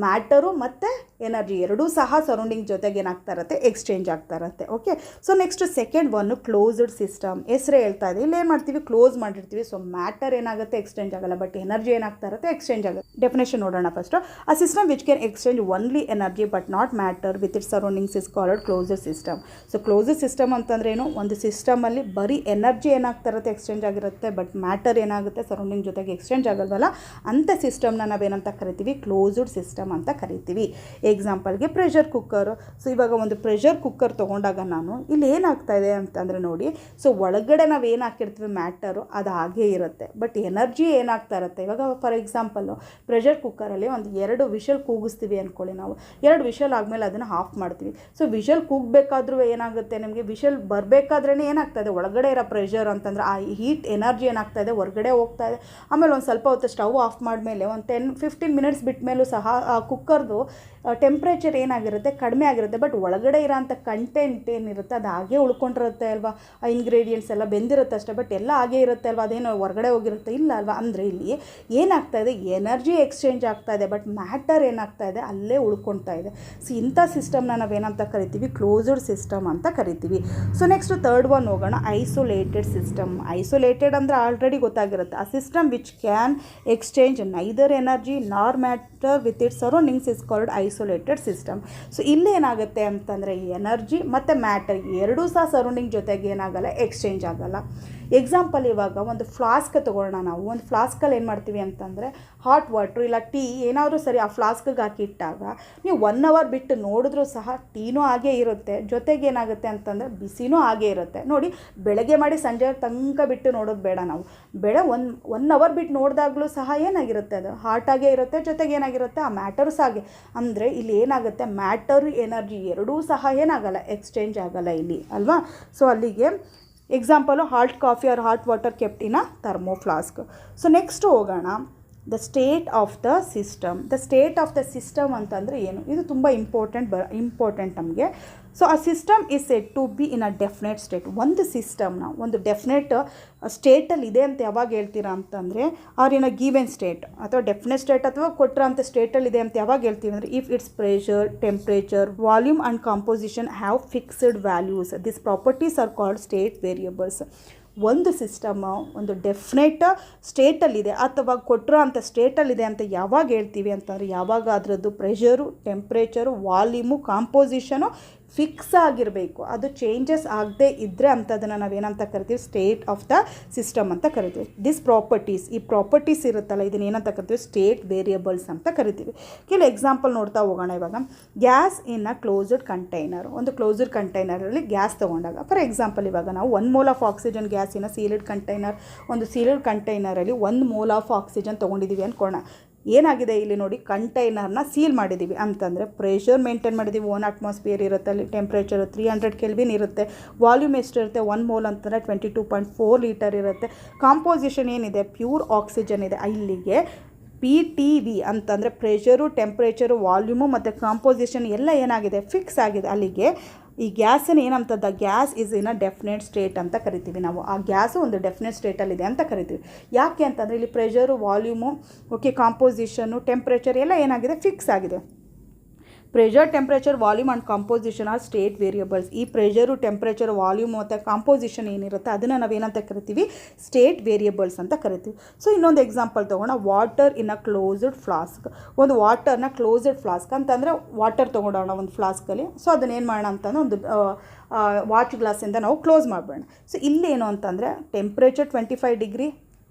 ಮ್ಯಾಟರು ಮತ್ತು ಎನರ್ಜಿ ಎರಡೂ ಸಹ ಸರೌಂಡಿಂಗ್ ಜೊತೆಗೆ ಏನಾಗ್ತಾ ಇರುತ್ತೆ ಎಕ್ಸ್ಚೇಂಜ್ ಆಗ್ತಾ ಇರುತ್ತೆ. Okay, so next second one closed system. ಹೆಸರೇ ಹೇಳ್ತಾ ಇದೆ, ಇಲ್ಲಿ ಏನು ಮಾಡ್ತೀವಿ ಕ್ಲೋಸ್ ಮಾಡಿರ್ತೀವಿ. ಸೊ ಮ್ಯಾಟರ್ ಏನಾಗುತ್ತೆ ಎಕ್ಸ್ಚೇಂಜ್ ಆಗಲ್ಲ, ಬಟ್ ಎನರ್ಜಿ ಏನಾಗ್ತಾ ಇರುತ್ತೆ ಎಕ್ಸ್ಚೇಂಜ್ ಆಗುತ್ತೆ. ಡೆಫಿನೇಷನ್ ನೋಡೋಣ ಫಸ್ಟು. ಆ system which can exchange only energy but not matter with it surroundings is called closed system. So closed system ಅಂತಂದ್ರೆ ಏನು, ಒಂದು ಸಿಸ್ಟಮಲ್ಲಿ ಬರೀ ಎನರ್ಜಿ ಏನಾಗ್ತಾ ಇರುತ್ತೆ ಎಕ್ಸ್ಚೇಂಜ್ ಆಗಿರುತ್ತೆ, ಬಟ್ ಮ್ಯಾಟರ್ ಏನಾಗುತ್ತೆ ಸರೌಂಡಿಂಗ್ ಜೊತೆಗೆ ಎಕ್ಸ್ಚೇಂಜ್ ಆಗಲ್ವಲ್ಲ ಅಂಥ ಸಿಸ್ಟಮ್ನ ನಾವೇನಂತ ಕರಿತೀವಿ ಕ್ಲೋಸ್ಡ್ ಸಿಸ್ಟಮ್ ಅಂತ ಕರಿತೀವಿ. ಎಕ್ಸಾಂಪಲ್ಗೆ ಪ್ರೆಷರ್ ಕುಕ್ಕರ್. ಸೊ ಇವಾಗ ಒಂದು ಪ್ರೆಷರ್ ಕುಕ್ಕರ್ ತೊಗೊಂಡಾಗ ನಾನು ಇಲ್ಲಿ ಏನಾಗ್ತಾ ಇದೆ ಅಂತಂದರೆ ನೋಡಿ, ಸೊ ಒಳಗಡೆ ನಾವು ಏನು ಹಾಕಿರ್ತೀವಿ ಮ್ಯಾಟರು ಅದು ಹಾಗೇ ಇರುತ್ತೆ, ಬಟ್ ಎನರ್ಜಿ ಏನಾಗ್ತಾ ಇರುತ್ತೆ. ಇವಾಗ ಫಾರ್ ಎಕ್ಸಾಂಪಲ್ಲು ಪ್ರೆಷರ್ ಕುಕ್ಕರಲ್ಲಿ ಒಂದು 2 ವಿಷಲ್ ಕೂಗಿಸ್ತೀವಿ ಅಂದ್ಕೊಳ್ಳಿ. ನಾವು 2 ವಿಷಲ್ ಆದಮೇಲೆ ಅದನ್ನು ಆಫ್ ಮಾಡ್ತೀವಿ. ಸೊ ವಿಷಲ್ ಕೂಗಬೇಕಾದ್ರೂ ಏನಾಗುತ್ತೆ ನಿಮಗೆ, ವಿಷಲ್ ಬರಬೇಕಾದ್ರೇ ಏನಾಗ್ತಾಯಿದೆ ಒಳಗಡೆ ಇರೋ ಪ್ರೆಷರ್ ಅಂತಂದರೆ ಆ ಹೀಟ್ ಎನರ್ಜಿ ಏನಾಗ್ತಾ ಇದೆ ಹೊರಗಡೆ ಹೋಗ್ತಾ ಇದೆ. ಆಮೇಲೆ ಒಂದು ಸ್ವಲ್ಪ ಹೊತ್ತು ಸ್ಟವ್ ಆಫ್ ಮಾಡಿದ್ಮೇಲೆ ಒಂದು 10-15 ಮಿನಿಟ್ಸ್ ಬಿಟ್ಟ ಮೇಲೂ ಸಹ ಕುಕ್ಕರ್ದು ಟೆಂಪ್ರೇಚರ್ ಏನಾಗಿರುತ್ತೆ ಕಡಿಮೆ ಆಗಿರುತ್ತೆ, ಬಟ್ ಒಳಗಡೆ ಇರೋಂಥ ಕಂಟೆಂಟ್ ಏನಿರುತ್ತೆ ಅದು ಹಾಗೇ ಉಳ್ಕೊಂಡಿರುತ್ತೆ ಅಲ್ವಾ. ಆ ಇಂಗ್ರೀಡಿಯೆಂಟ್ಸ್ ಎಲ್ಲ ಬೆಂದಿರುತ್ತೆ ಅಷ್ಟೇ, ಬಟ್ ಎಲ್ಲ ಹಾಗೇ ಇರುತ್ತೆ ಅಲ್ವಾ, ಅದೇನು ಹೊರಗಡೆ ಹೋಗಿರುತ್ತೆ ಇಲ್ಲ ಅಲ್ವಾ. ಅಂದರೆ ಇಲ್ಲಿ ಏನಾಗ್ತಾ ಇದೆ ಎನರ್ಜಿ ಎಕ್ಸ್ಚೇಂಜ್ ಆಗ್ತಾ ಇದೆ, ಬಟ್ ಮ್ಯಾಟರ್ ಏನಾಗ್ತಾ ಇದೆ ಅಲ್ಲೇ ಉಳ್ಕೊಳ್ತಾ ಇದೆ. ಸೊ ಇಂಥ ಸಿಸ್ಟಮ್ನ ನಾವೇನಂತ ಕರಿತೀವಿ ಕ್ಲೋಸ್ಡ್ ಸಿಸ್ಟಮ್ ಅಂತ ಕರಿತೀವಿ. ಸೊ ನೆಕ್ಸ್ಟ್ ಥರ್ಡ್ ಒನ್ ಹೋಗೋಣ, ಐಸೋಲೇಟೆಡ್ ಸಿಸ್ಟಮ್. ಐಸೋಲೇಟೆಡ್ ಅಂದರೆ ಆಲ್ರೆಡಿ ಗೊತ್ತಾಗಿರುತ್ತೆ, ಆ system which can exchange neither energy nor matter with it surroundings is called isolated system. So ಇಲ್ಲಿ ಏನಾಗುತ್ತೆ ಅಂತಂದರೆ ಎನರ್ಜಿ ಮತ್ತು ಮ್ಯಾಟರ್ ಎರಡೂ ಸಹ ಸರೌಂಡಿಂಗ್ ಜೊತೆಗೆ ಏನಾಗಲ್ಲ ಎಕ್ಸ್ಚೇಂಜ್ ಆಗಲ್ಲ. ಎಕ್ಸಾಂಪಲ್ ಇವಾಗ ಒಂದು ಫ್ಲಾಸ್ಕ್ ತೊಗೊಳ್ಳೋಣ. ನಾವು ಒಂದು ಫ್ಲಾಸ್ಕಲ್ಲಿ ಏನು ಮಾಡ್ತೀವಿ ಅಂತಂದರೆ ಹಾಟ್ ವಾಟ್ರು ಇಲ್ಲ ಟೀ ಏನಾದರೂ ಸರಿ ಆ ಫ್ಲಾಸ್ಕಿಗೆ ಹಾಕಿಟ್ಟಾಗ ನೀವು 1 ಅವರ್ ಬಿಟ್ಟು ನೋಡಿದ್ರೂ ಸಹ ಟೀನೂ ಹಾಗೇ ಇರುತ್ತೆ, ಜೊತೆಗೆ ಏನಾಗುತ್ತೆ ಅಂತಂದರೆ ಬಿಸಿನೂ ಹಾಗೇ ಇರುತ್ತೆ. ನೋಡಿ ಬೆಳಗ್ಗೆ ಮಾಡಿ ಸಂಜೆ ತನಕ ಬಿಟ್ಟು ನೋಡೋದು ಬೇಡ, ನಾವು ಒನ್ ಅವರ್ ಬಿಟ್ಟು ನೋಡಿದಾಗಲೂ ಸಹ ಏನಾಗಿರುತ್ತೆ ಅದು ಹಾಟಾಗೇ ಇರುತ್ತೆ, ಜೊತೆಗೆ ಏನಾಗಿರುತ್ತೆ ಆ ಮ್ಯಾಟರು ಸಹ ಹಾಗೆ. ಅಂದರೆ ಇಲ್ಲಿ ಏನಾಗುತ್ತೆ ಮ್ಯಾಟರು ಎನರ್ಜಿ ಎರಡೂ ಸಹ ಏನಾಗಲ್ಲ ಎಕ್ಸ್ಚೇಂಜ್ ಆಗಲ್ಲ ಇಲ್ಲಿ ಅಲ್ವಾ. ಸೊ ಅಲ್ಲಿಗೆ example hot coffee or hot water kept in a thermo flask. So next ಹೋಗೋಣ the state of the system. The state of the system ಅಂತಂದರೆ ಏನು, ಇದು ತುಂಬ ಇಂಪಾರ್ಟೆಂಟ್ ನಮಗೆ. ಸೊ ಆ system is said to be in a definite state. ಒಂದು ಸಿಸ್ಟಮ್ನ ಒಂದು ಡೆಫಿನೆಟ್ ಸ್ಟೇಟಲ್ಲಿ ಇದೆ ಅಂತ ಯಾವಾಗ ಹೇಳ್ತೀರಾ ಅಂತಂದರೆ R in a given state ಅಥವಾ ಡೆಫಿನೆಟ್ ಸ್ಟೇಟ್ ಅಥವಾ ಕೊಟ್ಟಿರೋಂಥ ಸ್ಟೇಟಲ್ಲಿ ಇದೆ ಅಂತ ಯಾವಾಗ ಹೇಳ್ತೀವಿ ಅಂದರೆ if it's pressure, temperature, volume and composition have fixed values. This properties are called state variables. ಒಂದು ಸಿಸ್ಟಮ್ಮು ಒಂದು ಡೆಫಿನೆಟ್ ಸ್ಟೇಟಲ್ಲಿದೆ ಅಥವಾ ಕೊಟ್ಟಿರೋ ಅಂಥ ಸ್ಟೇಟಲ್ಲಿದೆ ಅಂತ ಯಾವಾಗ ಹೇಳ್ತೀವಿ ಅಂತಂದರೆ ಯಾವಾಗ ಅದರದ್ದು ಪ್ರೆಷರು, ಟೆಂಪ್ರೇಚರು, ವಾಲ್ಯೂಮು, ಕಾಂಪೋಸಿಷನು ಫಿಕ್ಸ್ ಆಗಿರಬೇಕು. ಅದು ಚೇಂಜಸ್ ಆಗದೆ ಇದ್ದರೆ ಅಂಥದ್ದನ್ನು ನಾವೇನಂತ ಕರಿತೀವಿ, ಸ್ಟೇಟ್ ಆಫ್ ದ ಸಿಸ್ಟಮ್ ಅಂತ ಕರಿತೀವಿ. ದಿಸ್ ಪ್ರಾಪರ್ಟೀಸ್, ಈ ಪ್ರಾಪರ್ಟೀಸ್ ಇರುತ್ತಲ್ಲ, ಇದನ್ನ ಏನಂತ ಕರಿತೀವಿ, ಸ್ಟೇಟ್ ವೇರಿಯಬಲ್ಸ್ ಅಂತ ಕರಿತೀವಿ. ಕೆಲವು ಎಕ್ಸಾಂಪಲ್ ನೋಡ್ತಾ ಹೋಗೋಣ. ಇವಾಗ gas in a closed container, ಒಂದು ಕ್ಲೋಸ್ಡ್ ಕಂಟೈನರಲ್ಲಿ ಗ್ಯಾಸ್ ತೊಗೊಂಡಾಗ, ಫಾರ್ ಎಕ್ಸಾಂಪಲ್ ಇವಾಗ ನಾವು 1 mole of oxygen gas in a sealed container, ಒಂದು ಸೀಲ್ಡ್ ಕಂಟೈನರಲ್ಲಿ 1 mole ಆಫ್ ಆಕ್ಸಿಜನ್ ತೊಗೊಂಡಿದ್ದೀವಿ ಅಂದ್ಕೊಳ್ಳೋಣ. ಏನಾಗಿದೆ ಇಲ್ಲಿ ನೋಡಿ, ಕಂಟೈನರ್ನ ಸೀಲ್ ಮಾಡಿದ್ದೀವಿ ಅಂತಂದರೆ ಪ್ರೆಷರ್ ಮೇಂಟೈನ್ ಮಾಡಿದ್ದೀವಿ, 1 atmosphere ಇರುತ್ತೆ, ಅಲ್ಲಿ ಟೆಂಪ್ರೇಚರ್ 300 Kelvin ಇರುತ್ತೆ, ವಾಲ್ಯೂಮ್ ಎಷ್ಟಿರುತ್ತೆ 1 mole ಅಂತಂದರೆ 22.4 ಲೀಟರ್ ಇರುತ್ತೆ. ಕಾಂಪೋಸಿಷನ್ ಏನಿದೆ, ಪ್ಯೂರ್ ಆಕ್ಸಿಜನ್ ಇದೆ. ಇಲ್ಲಿಗೆ PTV ಅಂತಂದರೆ ಪ್ರೆಷರು, ಟೆಂಪ್ರೇಚರು, ವಾಲ್ಯೂಮು ಮತ್ತು ಕಾಂಪೋಸಿಷನ್ ಎಲ್ಲ ಏನಾಗಿದೆ, ಫಿಕ್ಸ್ ಆಗಿದೆ. ಅಲ್ಲಿಗೆ ಈ ಗ್ಯಾಸನ್ನು ಏನಂತದ, gas is in a definite state ಅಂತ ಕರಿತೀವಿ ನಾವು. ಆ ಗ್ಯಾಸು ಒಂದು ಡೆಫಿನೆಟ್ ಸ್ಟೇಟಲ್ಲಿದೆ ಅಂತ ಕರಿತೀವಿ. ಯಾಕೆ ಅಂತಂದರೆ ಇಲ್ಲಿ pressure, volume, okay, composition, temperature ಎಲ್ಲ ಏನಾಗಿದೆ, ಫಿಕ್ಸ್ ಆಗಿದೆ. Pressure, temperature, volume and composition are state variables. ಈ ಪ್ರೆಷರು, ಟೆಂಪ್ರೇಚರ್, ವಾಲ್ಯೂಮ್ ಮತ್ತು ಕಾಂಪೋಸಿಷನ್ ಏನಿರುತ್ತೆ ಅದನ್ನು ನಾವೇನಂತ ಕರಿತೀವಿ, ಸ್ಟೇಟ್ ವೇರಿಯಬಲ್ಸ್ ಅಂತ ಕರಿತೀವಿ. ಸೊ ಇನ್ನೊಂದು ಎಕ್ಸಾಂಪಲ್ ತೊಗೋಣ. Water in a closed flask, ಒಂದು ವಾಟರ್ನ ಕ್ಲೋಸ್ಡ್ ಫ್ಲಾಸ್ಕ್ ಅಂತಂದರೆ ವಾಟರ್ ತೊಗೊಂಡೋಣ ಒಂದು ಫ್ಲಾಸ್ಕಲ್ಲಿ. ಸೊ ಅದನ್ನೇನು ಮಾಡೋಣ ಅಂತಂದರೆ ಒಂದು ವಾಚ್ ಗ್ಲಾಸಿಂದ ನಾವು ಕ್ಲೋಸ್ ಮಾಡಬೇಡ. ಸೊ ಇಲ್ಲೇನು ಅಂತಂದರೆ ಟೆಂಪ್ರೇಚರ್ 25 ಡಿಗ್ರಿ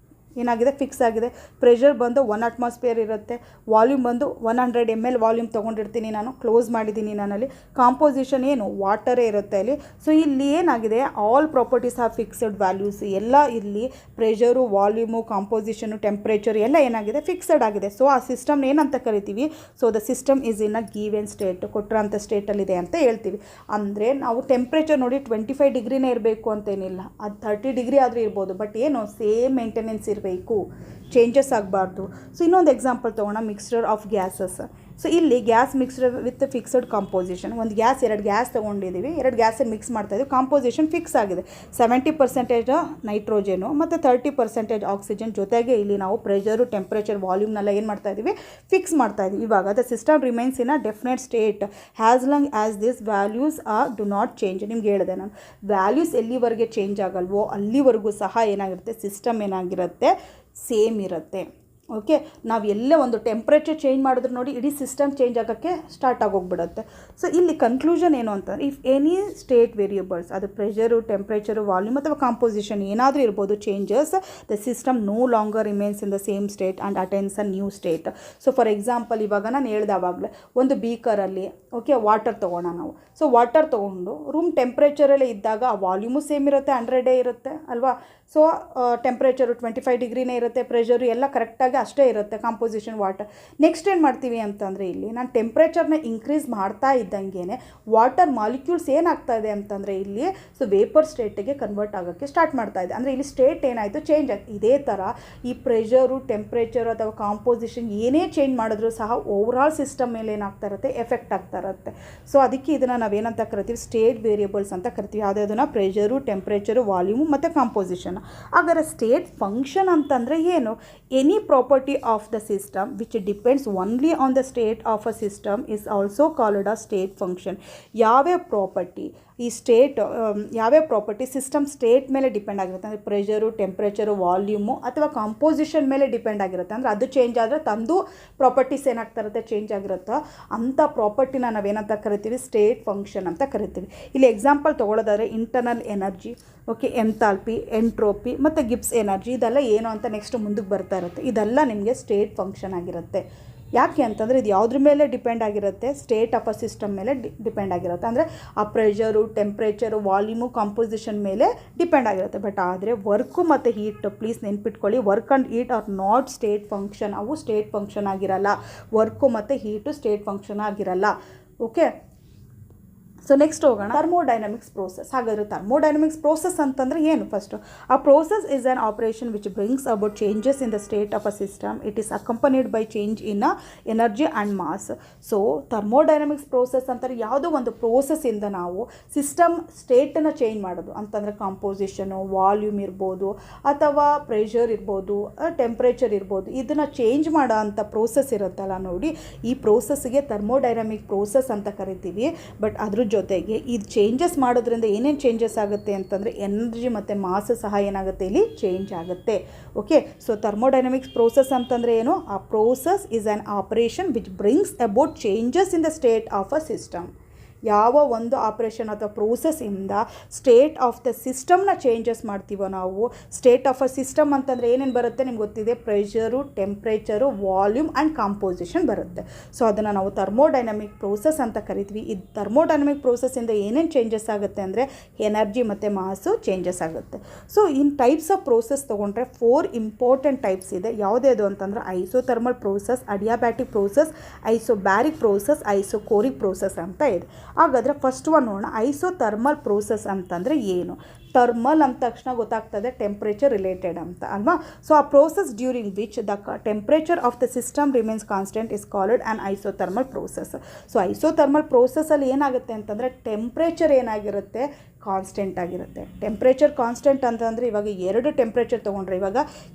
ಏನಾಗಿದೆ, ಫಿಕ್ಸ್ ಆಗಿದೆ. ಪ್ರೆಷರ್ ಬಂದು 1 atmosphere ಇರುತ್ತೆ, ವಾಲ್ಯೂಮ್ ಬಂದು 100 ml ವಾಲ್ಯೂಮ್ ತೊಗೊಂಡಿರ್ತೀನಿ ನಾನು, ಕ್ಲೋಸ್ ಮಾಡಿದ್ದೀನಿ ನಾನಲ್ಲಿ. ಕಾಂಪೋಸಿಷನ್ ಏನು, ವಾಟರೇ ಇರುತ್ತೆ ಅಲ್ಲಿ. ಸೊ ಇಲ್ಲಿ ಏನಾಗಿದೆ, all properties are fixed values. ಎಲ್ಲ ಇಲ್ಲಿ ಪ್ರೆಷರು, ವಾಲ್ಯೂಮು, ಕಾಂಪೋಸಿಷನು, ಟೆಂಪ್ರೇಚರ್ ಎಲ್ಲ ಏನಾಗಿದೆ, ಫಿಕ್ಸಡ್ ಆಗಿದೆ. ಸೊ ಆ ಸಿಸ್ಟಮ್ ಏನಂತ ಕರಿತೀವಿ, so the system is in a given state, ಕೊಟ್ಟಿರೋಂಥ ಸ್ಟೇಟಲ್ಲಿದೆ ಅಂತ ಹೇಳ್ತೀವಿ. ಅಂದರೆ ನಾವು ಟೆಂಪ್ರೇಚರ್ ನೋಡಿ 25 ಡಿಗ್ರಿನೇ ಇರಬೇಕು ಅಂತೇನಿಲ್ಲ, ಅದು 30 ಡಿಗ್ರಿ ಆದರೂ ಇರ್ಬೋದು, ಬಟ್ ಏನು ಸೇಮ್ ಮೇಂಟೆನೆನ್ಸ್ ಇರಬೇಕು, ಚೇಂಜಸ್ ಆಗಬಾರ್ದು. ಸೊ ಇನ್ನೊಂದು ಎಕ್ಸಾಂಪಲ್ ತೊಗೋಣ, ಮಿಕ್ಸ್ಚರ್ ಆಫ್ ಗ್ಯಾಸಸ್. ಸೊ ಇಲ್ಲಿ gas mixture with fixed composition. ಒಂದು ಗ್ಯಾಸ್, 2 ಗ್ಯಾಸ್ ತೊಗೊಂಡಿದ್ದೀವಿ, 2 ಗ್ಯಾಸನ್ನು ಮಿಕ್ಸ್ ಮಾಡ್ತಾಯಿದ್ದೀವಿ. ಕಾಂಪೋಸಿಷನ್ ಫಿಕ್ಸ್ ಆಗಿದೆ, 70% ನೈಟ್ರೋಜನು ಮತ್ತು 30% ಆಕ್ಸಿಜನ್. ಜೊತೆಗೆ ಇಲ್ಲಿ ನಾವು ಪ್ರೆಷರು, ಟೆಂಪ್ರೇಚರ್, ವಾಲ್ಯೂಮ್ನೆಲ್ಲ ಏನು ಮಾಡ್ತಾಯಿದ್ದೀವಿ, ಫಿಕ್ಸ್ ಮಾಡ್ತಾಯಿದ್ದೀವಿ. ಇವಾಗ the system remains in a definite state as long as this values do not change. ನಿಮ್ಗೆ ಹೇಳಿದೆ ನಾನು, ವ್ಯಾಲ್ಯೂಸ್ ಎಲ್ಲಿವರೆಗೆ ಚೇಂಜ್ ಆಗಲ್ವೋ ಅಲ್ಲಿವರೆಗೂ ಸಹ ಏನಾಗಿರುತ್ತೆ, ಸಿಸ್ಟಮ್ ಏನಾಗಿರುತ್ತೆ, ಸೇಮ್ ಇರುತ್ತೆ. ಓಕೆ, ನಾವು ಎಲ್ಲೇ ಒಂದು ಟೆಂಪ್ರೇಚರ್ ಚೇಂಜ್ ಮಾಡಿದ್ರು ನೋಡಿ, ಇಡೀ ಸಿಸ್ಟಮ್ ಚೇಂಜ್ ಆಗೋಕ್ಕೆ ಸ್ಟಾರ್ಟ್ ಆಗೋಗ್ಬಿಡುತ್ತೆ. ಸೊ ಇಲ್ಲಿ ಕನ್ಕ್ಲೂಷನ್ ಏನು ಅಂತಂದರೆ, ಇಫ್ ಎನಿ ಸ್ಟೇಟ್ ವೇರಿಯಬಲ್ಸ್, ಅದು ಪ್ರೆಷರು, ಟೆಂಪ್ರೇಚರು, ವಾಲ್ಯೂಮ್ ಅಥವಾ ಕಾಂಪೋಸಿಷನ್ ಏನಾದರೂ ಇರ್ಬೋದು, changes, the system no longer remains in the same state and attains a new state. So for example ಇವಾಗ ನಾನು ಹೇಳ್ದಾವಾಗಲೇ ಒಂದು ಬೀಕರಲ್ಲಿ ಓಕೆ ವಾಟರ್ ತೊಗೋಣ ನಾವು. ಸೊ ವಾಟರ್ ತೊಗೊಂಡು ರೂಮ್ ಟೆಂಪ್ರೇಚರಲ್ಲೇ ಇದ್ದಾಗ ಆ ವಾಲ್ಯೂಮು ಸೇಮ್ ಇರುತ್ತೆ, 100 ಇರುತ್ತೆ ಅಲ್ವಾ. ಸೊ ಟೆಂಪ್ರೇಚರು 25 ಡಿಗ್ರಿನೇ ಇರುತ್ತೆ, ಪ್ರೆಷರು ಎಲ್ಲ ಕರೆಕ್ಟಾಗಿ ಅಷ್ಟೇ ಇರುತ್ತೆ, ಕಾಂಪೋಸಿಷನ್ ವಾಟರ್. ನೆಕ್ಸ್ಟ್ ಏನು ಮಾಡ್ತೀವಿ ಅಂತಂದರೆ, ಇಲ್ಲಿ ನಾನು ಟೆಂಪ್ರೇಚರ್ನ ಇನ್ಕ್ರೀಸ್ ಮಾಡ್ತಾ ಇದ್ದಂಗೆ ವಾಟರ್ ಮಾಲಿಕ್ಯೂಲ್ಸ್ ಏನಾಗ್ತಾ ಇದೆ ಅಂತಂದರೆ ಇಲ್ಲಿ ಸೊ ವೇಪರ್ ಸ್ಟೇಟಿಗೆ ಕನ್ವರ್ಟ್ ಆಗೋಕ್ಕೆ ಸ್ಟಾರ್ಟ್ ಮಾಡ್ತಾ ಇದೆ. ಅಂದರೆ ಇಲ್ಲಿ ಸ್ಟೇಟ್ ಏನಾಯಿತು, ಚೇಂಜ್ ಆಯ್ತು. ಇದೇ ಥರ ಈ ಪ್ರೆಷರು, ಟೆಂಪ್ರೇಚರು ಅಥವಾ ಕಾಂಪೋಸಿಷನ್ ಏನೇ ಚೇಂಜ್ ಮಾಡಿದ್ರೂ ಸಹ ಓವರಾಲ್ ಸಿಸ್ಟಮ್ ಮೇಲೆ ಏನಾಗ್ತಾ ಇರುತ್ತೆ, ಎಫೆಕ್ಟ್ ಆಗ್ತಾ ಇರುತ್ತೆ. ಸೊ ಅದಕ್ಕೆ ಇದನ್ನು ನಾವೇನಂತ ಕರಿತೀವಿ, ಸ್ಟೇಟ್ ವೇರಿಯಬಲ್ಸ್ ಅಂತ ಕರಿತೀವಿ. ಯಾವುದನ್ನು, ಪ್ರೆಷರು, ಟೆಂಪ್ರೇಚರು, ವಾಲ್ಯೂಮು ಮತ್ತು ಕಾಂಪೋಸಿಷನ್. ಹಾಗಾದರೆ ಸ್ಟೇಟ್ ಫಂಕ್ಷನ್ ಅಂತಂದರೆ ಏನು, any property of the system which depends only on the state of a system is also called a state function. ಯಾವ್ಯಾವ ಪ್ರಾಪರ್ಟಿ, ಈ ಸ್ಟೇಟ್ ಯಾವ್ಯಾವ ಪ್ರಾಪರ್ಟಿ ಸಿಸ್ಟಮ್ ಸ್ಟೇಟ್ ಮೇಲೆ ಡಿಪೆಂಡ್ ಆಗಿರುತ್ತೆ, ಅಂದರೆ ಪ್ರೆಷರು, ಟೆಂಪ್ರೇಚರು, ವಾಲ್ಯೂಮು ಅಥವಾ ಕಾಂಪೋಸಿಷನ್ ಮೇಲೆ ಡಿಪೆಂಡ್ ಆಗಿರುತ್ತೆ. ಅಂದರೆ ಅದು ಚೇಂಜ್ ಆದರೆ ತಂದು ಪ್ರಾಪರ್ಟೀಸ್ ಏನಾಗ್ತಾ ಇರುತ್ತೆ, ಚೇಂಜ್ ಆಗಿರುತ್ತೋ ಅಂಥ ಪ್ರಾಪರ್ಟಿನ ನಾವೇನಂತ ಕರಿತೀವಿ, ಸ್ಟೇಟ್ ಫಂಕ್ಷನ್ ಅಂತ ಕರಿತೀವಿ. ಇಲ್ಲಿ ಎಕ್ಸಾಂಪಲ್ ತೊಗೊಳ್ಳೋದಾದರೆ internal energy, okay, enthalpy, entropy ಮತ್ತು ಗಿಬ್ಸ್ ಎನರ್ಜಿ, ಇದೆಲ್ಲ ಏನು ಅಂತ ನೆಕ್ಸ್ಟ್ ಮುಂದಕ್ಕೆ ಬರ್ತಾ ಇರುತ್ತೆ. ಇದೆಲ್ಲ ನಿಮಗೆ ಸ್ಟೇಟ್ ಫಂಕ್ಷನ್ ಆಗಿರುತ್ತೆ. ಯಾಕೆ ಅಂತಂದರೆ ಇದು ಯಾವುದ್ರ ಮೇಲೆ ಡಿಪೆಂಡ್ ಆಗಿರುತ್ತೆ, ಸ್ಟೇಟ್ ಆಫ್ ಅ ಸಿಸ್ಟಮ್ ಮೇಲೆ ಡಿಪೆಂಡ್ ಆಗಿರುತ್ತೆ. ಅಂದರೆ ಆ ಪ್ರೆಷರು, ಟೆಂಪ್ರೇಚರು, ವಾಲ್ಯೂಮು, ಕಾಂಪೋಸಿಷನ್ ಮೇಲೆ ಡಿಪೆಂಡ್ ಆಗಿರುತ್ತೆ. ಬಟ್ ಆದರೆ ವರ್ಕು ಮತ್ತು ಹೀಟ್, ಪ್ಲೀಸ್ ನೆನ್ಪಿಟ್ಕೊಳ್ಳಿ, work and heat are not state function. ಅವು ಸ್ಟೇಟ್ ಫಂಕ್ಷನ್ ಆಗಿರಲ್ಲ. ವರ್ಕು ಮತ್ತು ಹೀಟು ಸ್ಟೇಟ್ ಫಂಕ್ಷನ್ ಆಗಿರಲ್ಲ. ಓಕೆ, ಸೊ ನೆಕ್ಸ್ಟ್ ಹೋಗೋಣ, ಥರ್ಮೋಡೈನಮಿಕ್ಸ್ ಪ್ರೋಸೆಸ್. ಹಾಗಾದರೆ ಥರ್ಮೋಡೈನಮಿಕ್ಸ್ ಪ್ರೋಸೆಸ್ ಅಂತಂದರೆ ಏನು? ಫಸ್ಟು, ಆ process is an operation which brings about changes in the state of a system. It is accompanied by change in a energy and mass. So thermodynamics process ಅಂತಾರೆ ಯಾವುದೋ ಒಂದು ಪ್ರೋಸೆಸ್ಸಿಂದ ನಾವು ಸಿಸ್ಟಮ್ ಸ್ಟೇಟನ್ನು ಚೇಂಜ್ ಮಾಡೋದು ಅಂತಂದರೆ ಕಾಂಪೋಸಿಷನು, ವಾಲ್ಯೂಮ್ ಇರ್ಬೋದು ಅಥವಾ ಪ್ರೆಷರ್ ಇರ್ಬೋದು, ಟೆಂಪ್ರೇಚರ್ ಇರ್ಬೋದು, ಇದನ್ನು ಚೇಂಜ್ ಮಾಡೋ ಅಂಥ ಪ್ರೋಸೆಸ್ ಇರುತ್ತಲ್ಲ ನೋಡಿ, ಈ ಪ್ರೋಸೆಸ್ಗೆ ಥರ್ಮೋಡೈನಮಿಕ್ ಪ್ರೋಸೆಸ್ ಅಂತ ಕರಿತೀವಿ. ಬಟ್ ಅದ್ರ ಜೊತೆಗೆ ಇದು ಚೇಂಜಸ್ ಮಾಡೋದ್ರಿಂದ ಏನೇನು ಚೇಂಜಸ್ ಆಗುತ್ತೆ ಅಂತಂದರೆ ಎನರ್ಜಿ ಮತ್ತು ಮಾಸ್ ಸಹ ಏನಾಗುತ್ತೆ, ಇಲ್ಲಿ ಚೇಂಜ್ ಆಗುತ್ತೆ. ಓಕೆ, ಸೊ ಥರ್ಮೋಡೈನಮಿಕ್ಸ್ ಪ್ರೋಸೆಸ್ ಅಂತಂದರೆ ಏನು? ಆ process is on operation which brings about changes in the state of a system. ಯಾವ ಒಂದು ಆಪ್ರೇಷನ್ ಅಥವಾ ಪ್ರೋಸೆಸ್ಸಿಂದ ಸ್ಟೇಟ್ ಆಫ್ ದ ಸಿಸ್ಟಮ್ನ ಚೇಂಜಸ್ ಮಾಡ್ತೀವೋ ನಾವು, ಸ್ಟೇಟ್ ಆಫ್ ಅ ಸಿಸ್ಟಮ್ ಅಂತಂದರೆ ಏನೇನು ಬರುತ್ತೆ ನಿಮ್ಗೆ ಗೊತ್ತಿದೆ, pressure, temperature, volume and composition ಬರುತ್ತೆ. ಸೊ ಅದನ್ನು ನಾವು ಥರ್ಮೋಡೈನಮಿಕ್ ಪ್ರೋಸೆಸ್ ಅಂತ ಕರಿತೀವಿ. ಇದು ಥರ್ಮೋಡೈನಮಿಕ್ ಪ್ರೋಸೆಸ್ಸಿಂದ ಏನೇನು ಚೇಂಜಸ್ ಆಗುತ್ತೆ ಅಂದರೆ ಎನರ್ಜಿ ಮತ್ತು ಮಾಸು ಚೇಂಜಸ್ ಆಗುತ್ತೆ. So in types of process ತೊಗೊಂಡ್ರೆ 4 ಇಂಪಾರ್ಟೆಂಟ್ ಟೈಪ್ಸ್ ಇದೆ. ಯಾವುದೇದು ಅಂತಂದರೆ isothermal process, adiabatic process, isobaric process, isochoric process ಅಂತ ಇದೆ. ಹಾಗಾದರೆ ಫಸ್ಟ್ ಒನ್ ನೋಡೋಣ, ಐಸೋಥರ್ಮಲ್ ಪ್ರೋಸೆಸ್ ಅಂತಂದರೆ ಏನು. ಥರ್ಮಲ್ ಅಂದ ತಕ್ಷಣ ಗೊತ್ತಾಗ್ತದೆ ಟೆಂಪ್ರೇಚರ್ ರಿಲೇಟೆಡ್ ಅಂತ ಅಲ್ವಾ. ಸೊ ಆ process during which the temperature of the system remains constant is called an isothermal process. So isothermal ಪ್ರೋಸೆಸ್ಸಲ್ಲಿ ಏನಾಗುತ್ತೆ ಅಂತಂದರೆ ಟೆಂಪ್ರೇಚರ್ ಏನಾಗಿರುತ್ತೆ, ಕಾನ್ಸ್ಟೆಂಟ್ ಆಗಿರುತ್ತೆ. ಟೆಂಪ್ರೇಚರ್ ಕಾನ್ಸ್ಟೆಂಟ್ ಅಂತಂದರೆ ಇವಾಗ 2 ಟೆಂಪ್ರೇಚರ್ ತೊಗೊಂಡ್ರೆ,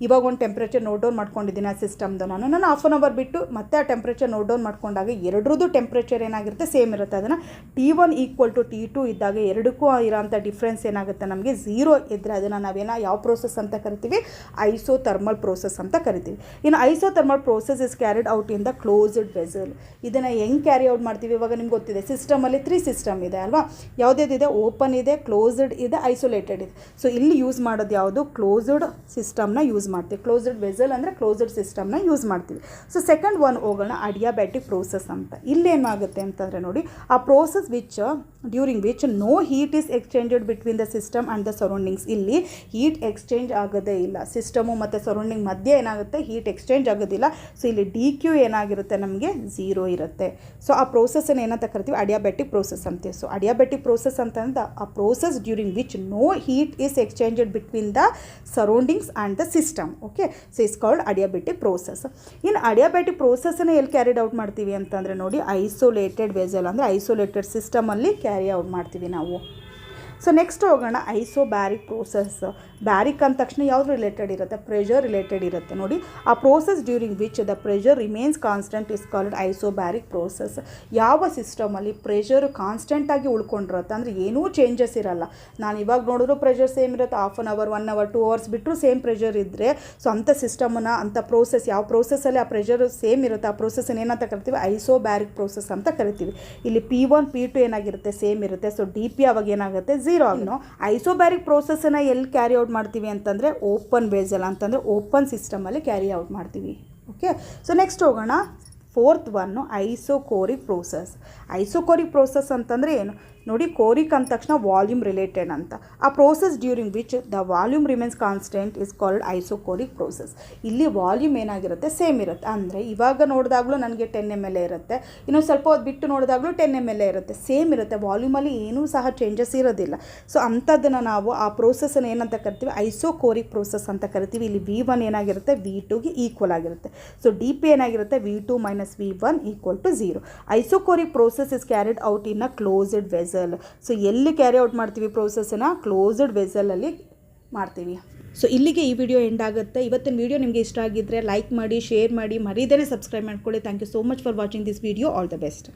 ಇವಾಗ ಒಂದು ಟೆಂಪ್ರೇಚರ್ ನೋಟ್ ಡೌನ್ ಮಾಡ್ಕೊಂಡಿದ್ದೀನಿ ಆ ಸಿಸ್ಟಮ್ದು, ನಾನು ಹಾಫ್ ಆನ್ ಅವರ್ ಬಿಟ್ಟು ಮತ್ತೆ ಆ ಟೆಂಪ್ರೇಚರ್ ನೋಟ್ ಡೌನ್ ಮಾಡ್ಕೊಂಡಾಗ ಎರಡರದ್ದು ಟೆಂಪ್ರೇಚರ್ ಏನಾಗಿರುತ್ತೆ, ಸೇಮ್ ಇರುತ್ತೆ. ಅದನ್ನು T1 = T2 ಇದ್ದಾಗ ಎರಡಕ್ಕೂ ಇರೋಂಥ ಡಿಫ್ರೆನ್ಸ್ ಏನಾಗುತ್ತೆ ನಮಗೆ 0 ಇದ್ದರೆ ಅದನ್ನು ಯಾವ ಪ್ರೋಸೆಸ್ ಅಂತ ಕರಿತೀವಿ, ಐಸೋಥರ್ಮಲ್ ಪ್ರೋಸೆಸ್ ಅಂತ ಕರಿತೀವಿ. ಇನ್ನು isothermal process is carried out in the closed vessel. ಇದನ್ನು ಹೆಂಗೆ ಕ್ಯಾರಿ ಔಟ್ ಮಾಡ್ತೀವಿ, ಇವಾಗ ನಿಮ್ಗೆ ಗೊತ್ತಿದೆ ಸಿಸ್ಟಮಲ್ಲಿ 3 ಸಿಸ್ಟಮ್ ಇದೆ ಅಲ್ವಾ. ಯಾವುದೇದಿದೆ, ಓಪನ್ ಇದೆ, ಕ್ಲೋಸ್ಡ್ ಇದೆ, ಐಸೋಲೇಟೆಡ್ ಇದೆ. ಸೊ ಇಲ್ಲಿ ಯೂಸ್ ಮಾಡೋದು ಯಾವುದು, ಕ್ಲೋಸ್ಡ್ ಸಿಸ್ಟಮ್ನ ಯೂಸ್ ಮಾಡ್ತೀವಿ. ಕ್ಲೋಸ್ಡ್ ವೆಸಲ್ ಅಂದರೆ ಕ್ಲೋಸ್ಡ್ ಸಿಸ್ಟಮ್ನ ಯೂಸ್ ಮಾಡ್ತೀವಿ. ಸೊ ಸೆಕೆಂಡ್ ಒನ್ ಹೋಗೋಣ, ಅಡಿಯಾಬ್ಯಾಟಿಕ್ ಪ್ರೋಸೆಸ್ ಅಂತ. ಇಲ್ಲೇನಾಗುತ್ತೆ ಅಂತಂದರೆ ನೋಡಿ, ಆ process during which no heat is exchanged between the system and the surroundings. ಇಲ್ಲಿ ಹೀಟ್ ಎಕ್ಸ್ಚೇಂಜ್ ಆಗೋದೇ ಇಲ್ಲ, ಸಿಸ್ಟಮು ಮತ್ತು ಸರೌಂಡಿಂಗ್ ಮಧ್ಯೆ ಏನಾಗುತ್ತೆ, ಹೀಟ್ ಎಕ್ಸ್ಚೇಂಜ್ ಆಗೋದಿಲ್ಲ. ಸೊ ಇಲ್ಲಿ DQ ಏನಾಗಿರುತ್ತೆ ನಮಗೆ 0 ಇರುತ್ತೆ. ಸೊ ಆ ಪ್ರೋಸೆಸ್ಸನ್ನು ಏನಂತ ಕರಿತೀವಿ, ಅಡಿಯಾಬ್ಯಾಟಿಕ್ ಪ್ರೋಸೆಸ್ ಅಂತೀವಿ. ಸೊ ಅಡಿಯಾಬ್ಯಾಟಿಕ್ ಪ್ರೋಸೆಸ್ ಅಂತಂದ್ರೆ ಆ process during which no heat is exchanged between the surroundings and the system. Okay, so is called adiabatic process. ಇನ್ನು ಅಡಿಯಾಬ್ಯಾಟಿಕ್ ಪ್ರೋಸೆಸ್ಸನ್ನು ಎಲ್ಲಿ ಕ್ಯಾರಿಡ್ ಔಟ್ ಮಾಡ್ತೀವಿ ಅಂತಂದರೆ ನೋಡಿ, ಐಸೋಲೇಟೆಡ್ ವೆಸಲ್ ಅಂದರೆ ಐಸೋಲೇಟೆಡ್ ಸಿಸ್ಟಮಲ್ಲಿ ಕ್ಯಾರಿ ಔಟ್ ಮಾಡ್ತೀವಿ ನಾವು. ಸೊ ನೆಕ್ಸ್ಟ್ ಹೋಗೋಣ, ಐಸೋಬ್ಯಾರಿಕ್ ಪ್ರೋಸೆಸ್. ಬ್ಯಾರಿಕ್ ಅಂದ ತಕ್ಷಣ ಯಾವುದು ರಿಲೇಟೆಡ್ ಇರುತ್ತೆ, ಪ್ರೆಷರ್ ರಿಲೇಟೆಡ್ ಇರುತ್ತೆ ನೋಡಿ. ಆ process during which the pressure remains constant is called isobaric process. ಯಾವ ಸಿಸ್ಟಮಲ್ಲಿ ಪ್ರೆಷರ್ ಕಾನ್ಸ್ಟೆಂಟಾಗಿ ಉಳ್ಕೊಂಡಿರುತ್ತೆ ಅಂದರೆ ಏನೂ ಚೇಂಜಸ್ ಇರಲ್ಲ. ನಾನು ಇವಾಗ ನೋಡಿದ್ರು ಪ್ರೆಷರ್ ಸೇಮ್ ಇರುತ್ತೆ, half an hour, 1 hour, 2 hours ಬಿಟ್ಟರು ಸೇಮ್ ಪ್ರೆಷರ್ ಇದ್ದರೆ, ಸೊ ಅಂಥ ಸಿಸ್ಟಮನ್ನು, ಅಂಥ ಪ್ರೋಸೆಸ್ ಯಾವ ಪ್ರೋಸೆಸ್ಸಲ್ಲಿ ಆ ಪ್ರೆಷರ್ ಸೇಮ್ ಇರುತ್ತೆ ಆ ಪ್ರೋಸೆಸ್ಸನ್ನು ಏನಂತ ಕರಿತೀವಿ, ಐಸೋಬ್ಯಾರಿಕ್ ಪ್ರೋಸೆಸ್ ಅಂತ ಕರಿತೀವಿ. ಇಲ್ಲಿ P1 P2 ಏನಾಗಿರುತ್ತೆ, ಸೇಮ್ ಇರುತ್ತೆ. ಸೊ DP ಅವಾಗ ಏನಾಗುತ್ತೆ, 0 ಆಗಿ. ಐಸೋಬ್ಯಾರಿಕ್ ಪ್ರೋಸೆಸ್ಸನ್ನು ಎಲ್ಲಿ ಕ್ಯಾರಿ ಔಟ್ ಮಾಡ್ತೀವಿ ಅಂತಂದರೆ ಓಪನ್ ವೆಸಲ್ ಅಂತಂದರೆ ಓಪನ್ ಸಿಸ್ಟಮಲ್ಲಿ ಕ್ಯಾರಿ ಔಟ್ ಮಾಡ್ತೀವಿ. ಓಕೆ, ಸೊ ನೆಕ್ಸ್ಟ್ ಹೋಗೋಣ, fourth one ಐಸೋಕೋರಿಕ್ process. Isochoric process ಅಂತಂದರೆ ಏನು ನೋಡಿ, ಕೋರಿಕ್ ಅಂದ ತಕ್ಷಣ ವಾಲ್ಯೂಮ್ ರಿಲೇಟೆಡ್ ಅಂತ. ಆ process during which the volume remains constant is called isochoric process. ಇಲ್ಲಿ ವಾಲ್ಯೂಮ್ ಏನಾಗಿರುತ್ತೆ, ಸೇಮ್ ಇರುತ್ತೆ. ಅಂದರೆ ಇವಾಗ ನೋಡಿದಾಗಲೂ ನನಗೆ 10 ml ಇರುತ್ತೆ, ಇನ್ನೊಂದು ಸ್ವಲ್ಪ ಹೊತ್ತು ಬಿಟ್ಟು ನೋಡಿದಾಗಲೂ 10 ml ಇರುತ್ತೆ, ಸೇಮ್ ಇರುತ್ತೆ. ವಾಲ್ಯೂಮಲ್ಲಿ ಏನೂ ಸಹ ಚೇಂಜಸ್ ಇರೋದಿಲ್ಲ. ಸೊ ಅಂಥದ್ದನ್ನು ನಾವು ಆ ಪ್ರೋಸೆಸ್ಸನ್ನು ಏನಂತ ಕರಿತೀವಿ, ಐಸೋಕೋರಿಕ್ ಪ್ರೋಸೆಸ್ ಅಂತ ಕರಿತೀವಿ. ಇಲ್ಲಿ V1 ಏನಾಗಿರುತ್ತೆ, V2ಗೆ ಈಕ್ವಲ್ ಆಗಿರುತ್ತೆ. ಸೊ DP ಏನಾಗಿರುತ್ತೆ, V2 - V1 = 0. Isochoric process is carried out in a closed vessel. So ಎಲ್ಲಿ ಕ್ಯಾರಿ ಔಟ್ ಮಾಡ್ತೀವಿ ಪ್ರೋಸೆಸ್ಸನ್ನು, ಕ್ಲೋಸ್ಡ್ ವೆಸಲಲ್ಲಿ ಮಾಡ್ತೀವಿ. ಸೊ ಇಲ್ಲಿಗೆ ಈ ವಿಡಿಯೋ ಎಂಡ್ ಆಗುತ್ತೆ. ಇವತ್ತಿನ ವಿಡಿಯೋ ನಿಮಗೆ ಇಷ್ಟ ಆಗಿದ್ದರೆ ಲೈಕ್ ಮಾಡಿ, ಶೇರ್ ಮಾಡಿ, ಮರೀದೇ ಸಬ್ಸ್ಕ್ರೈಬ್ ಮಾಡ್ಕೊಳ್ಳಿ. Thank you so much for watching this video. All the best.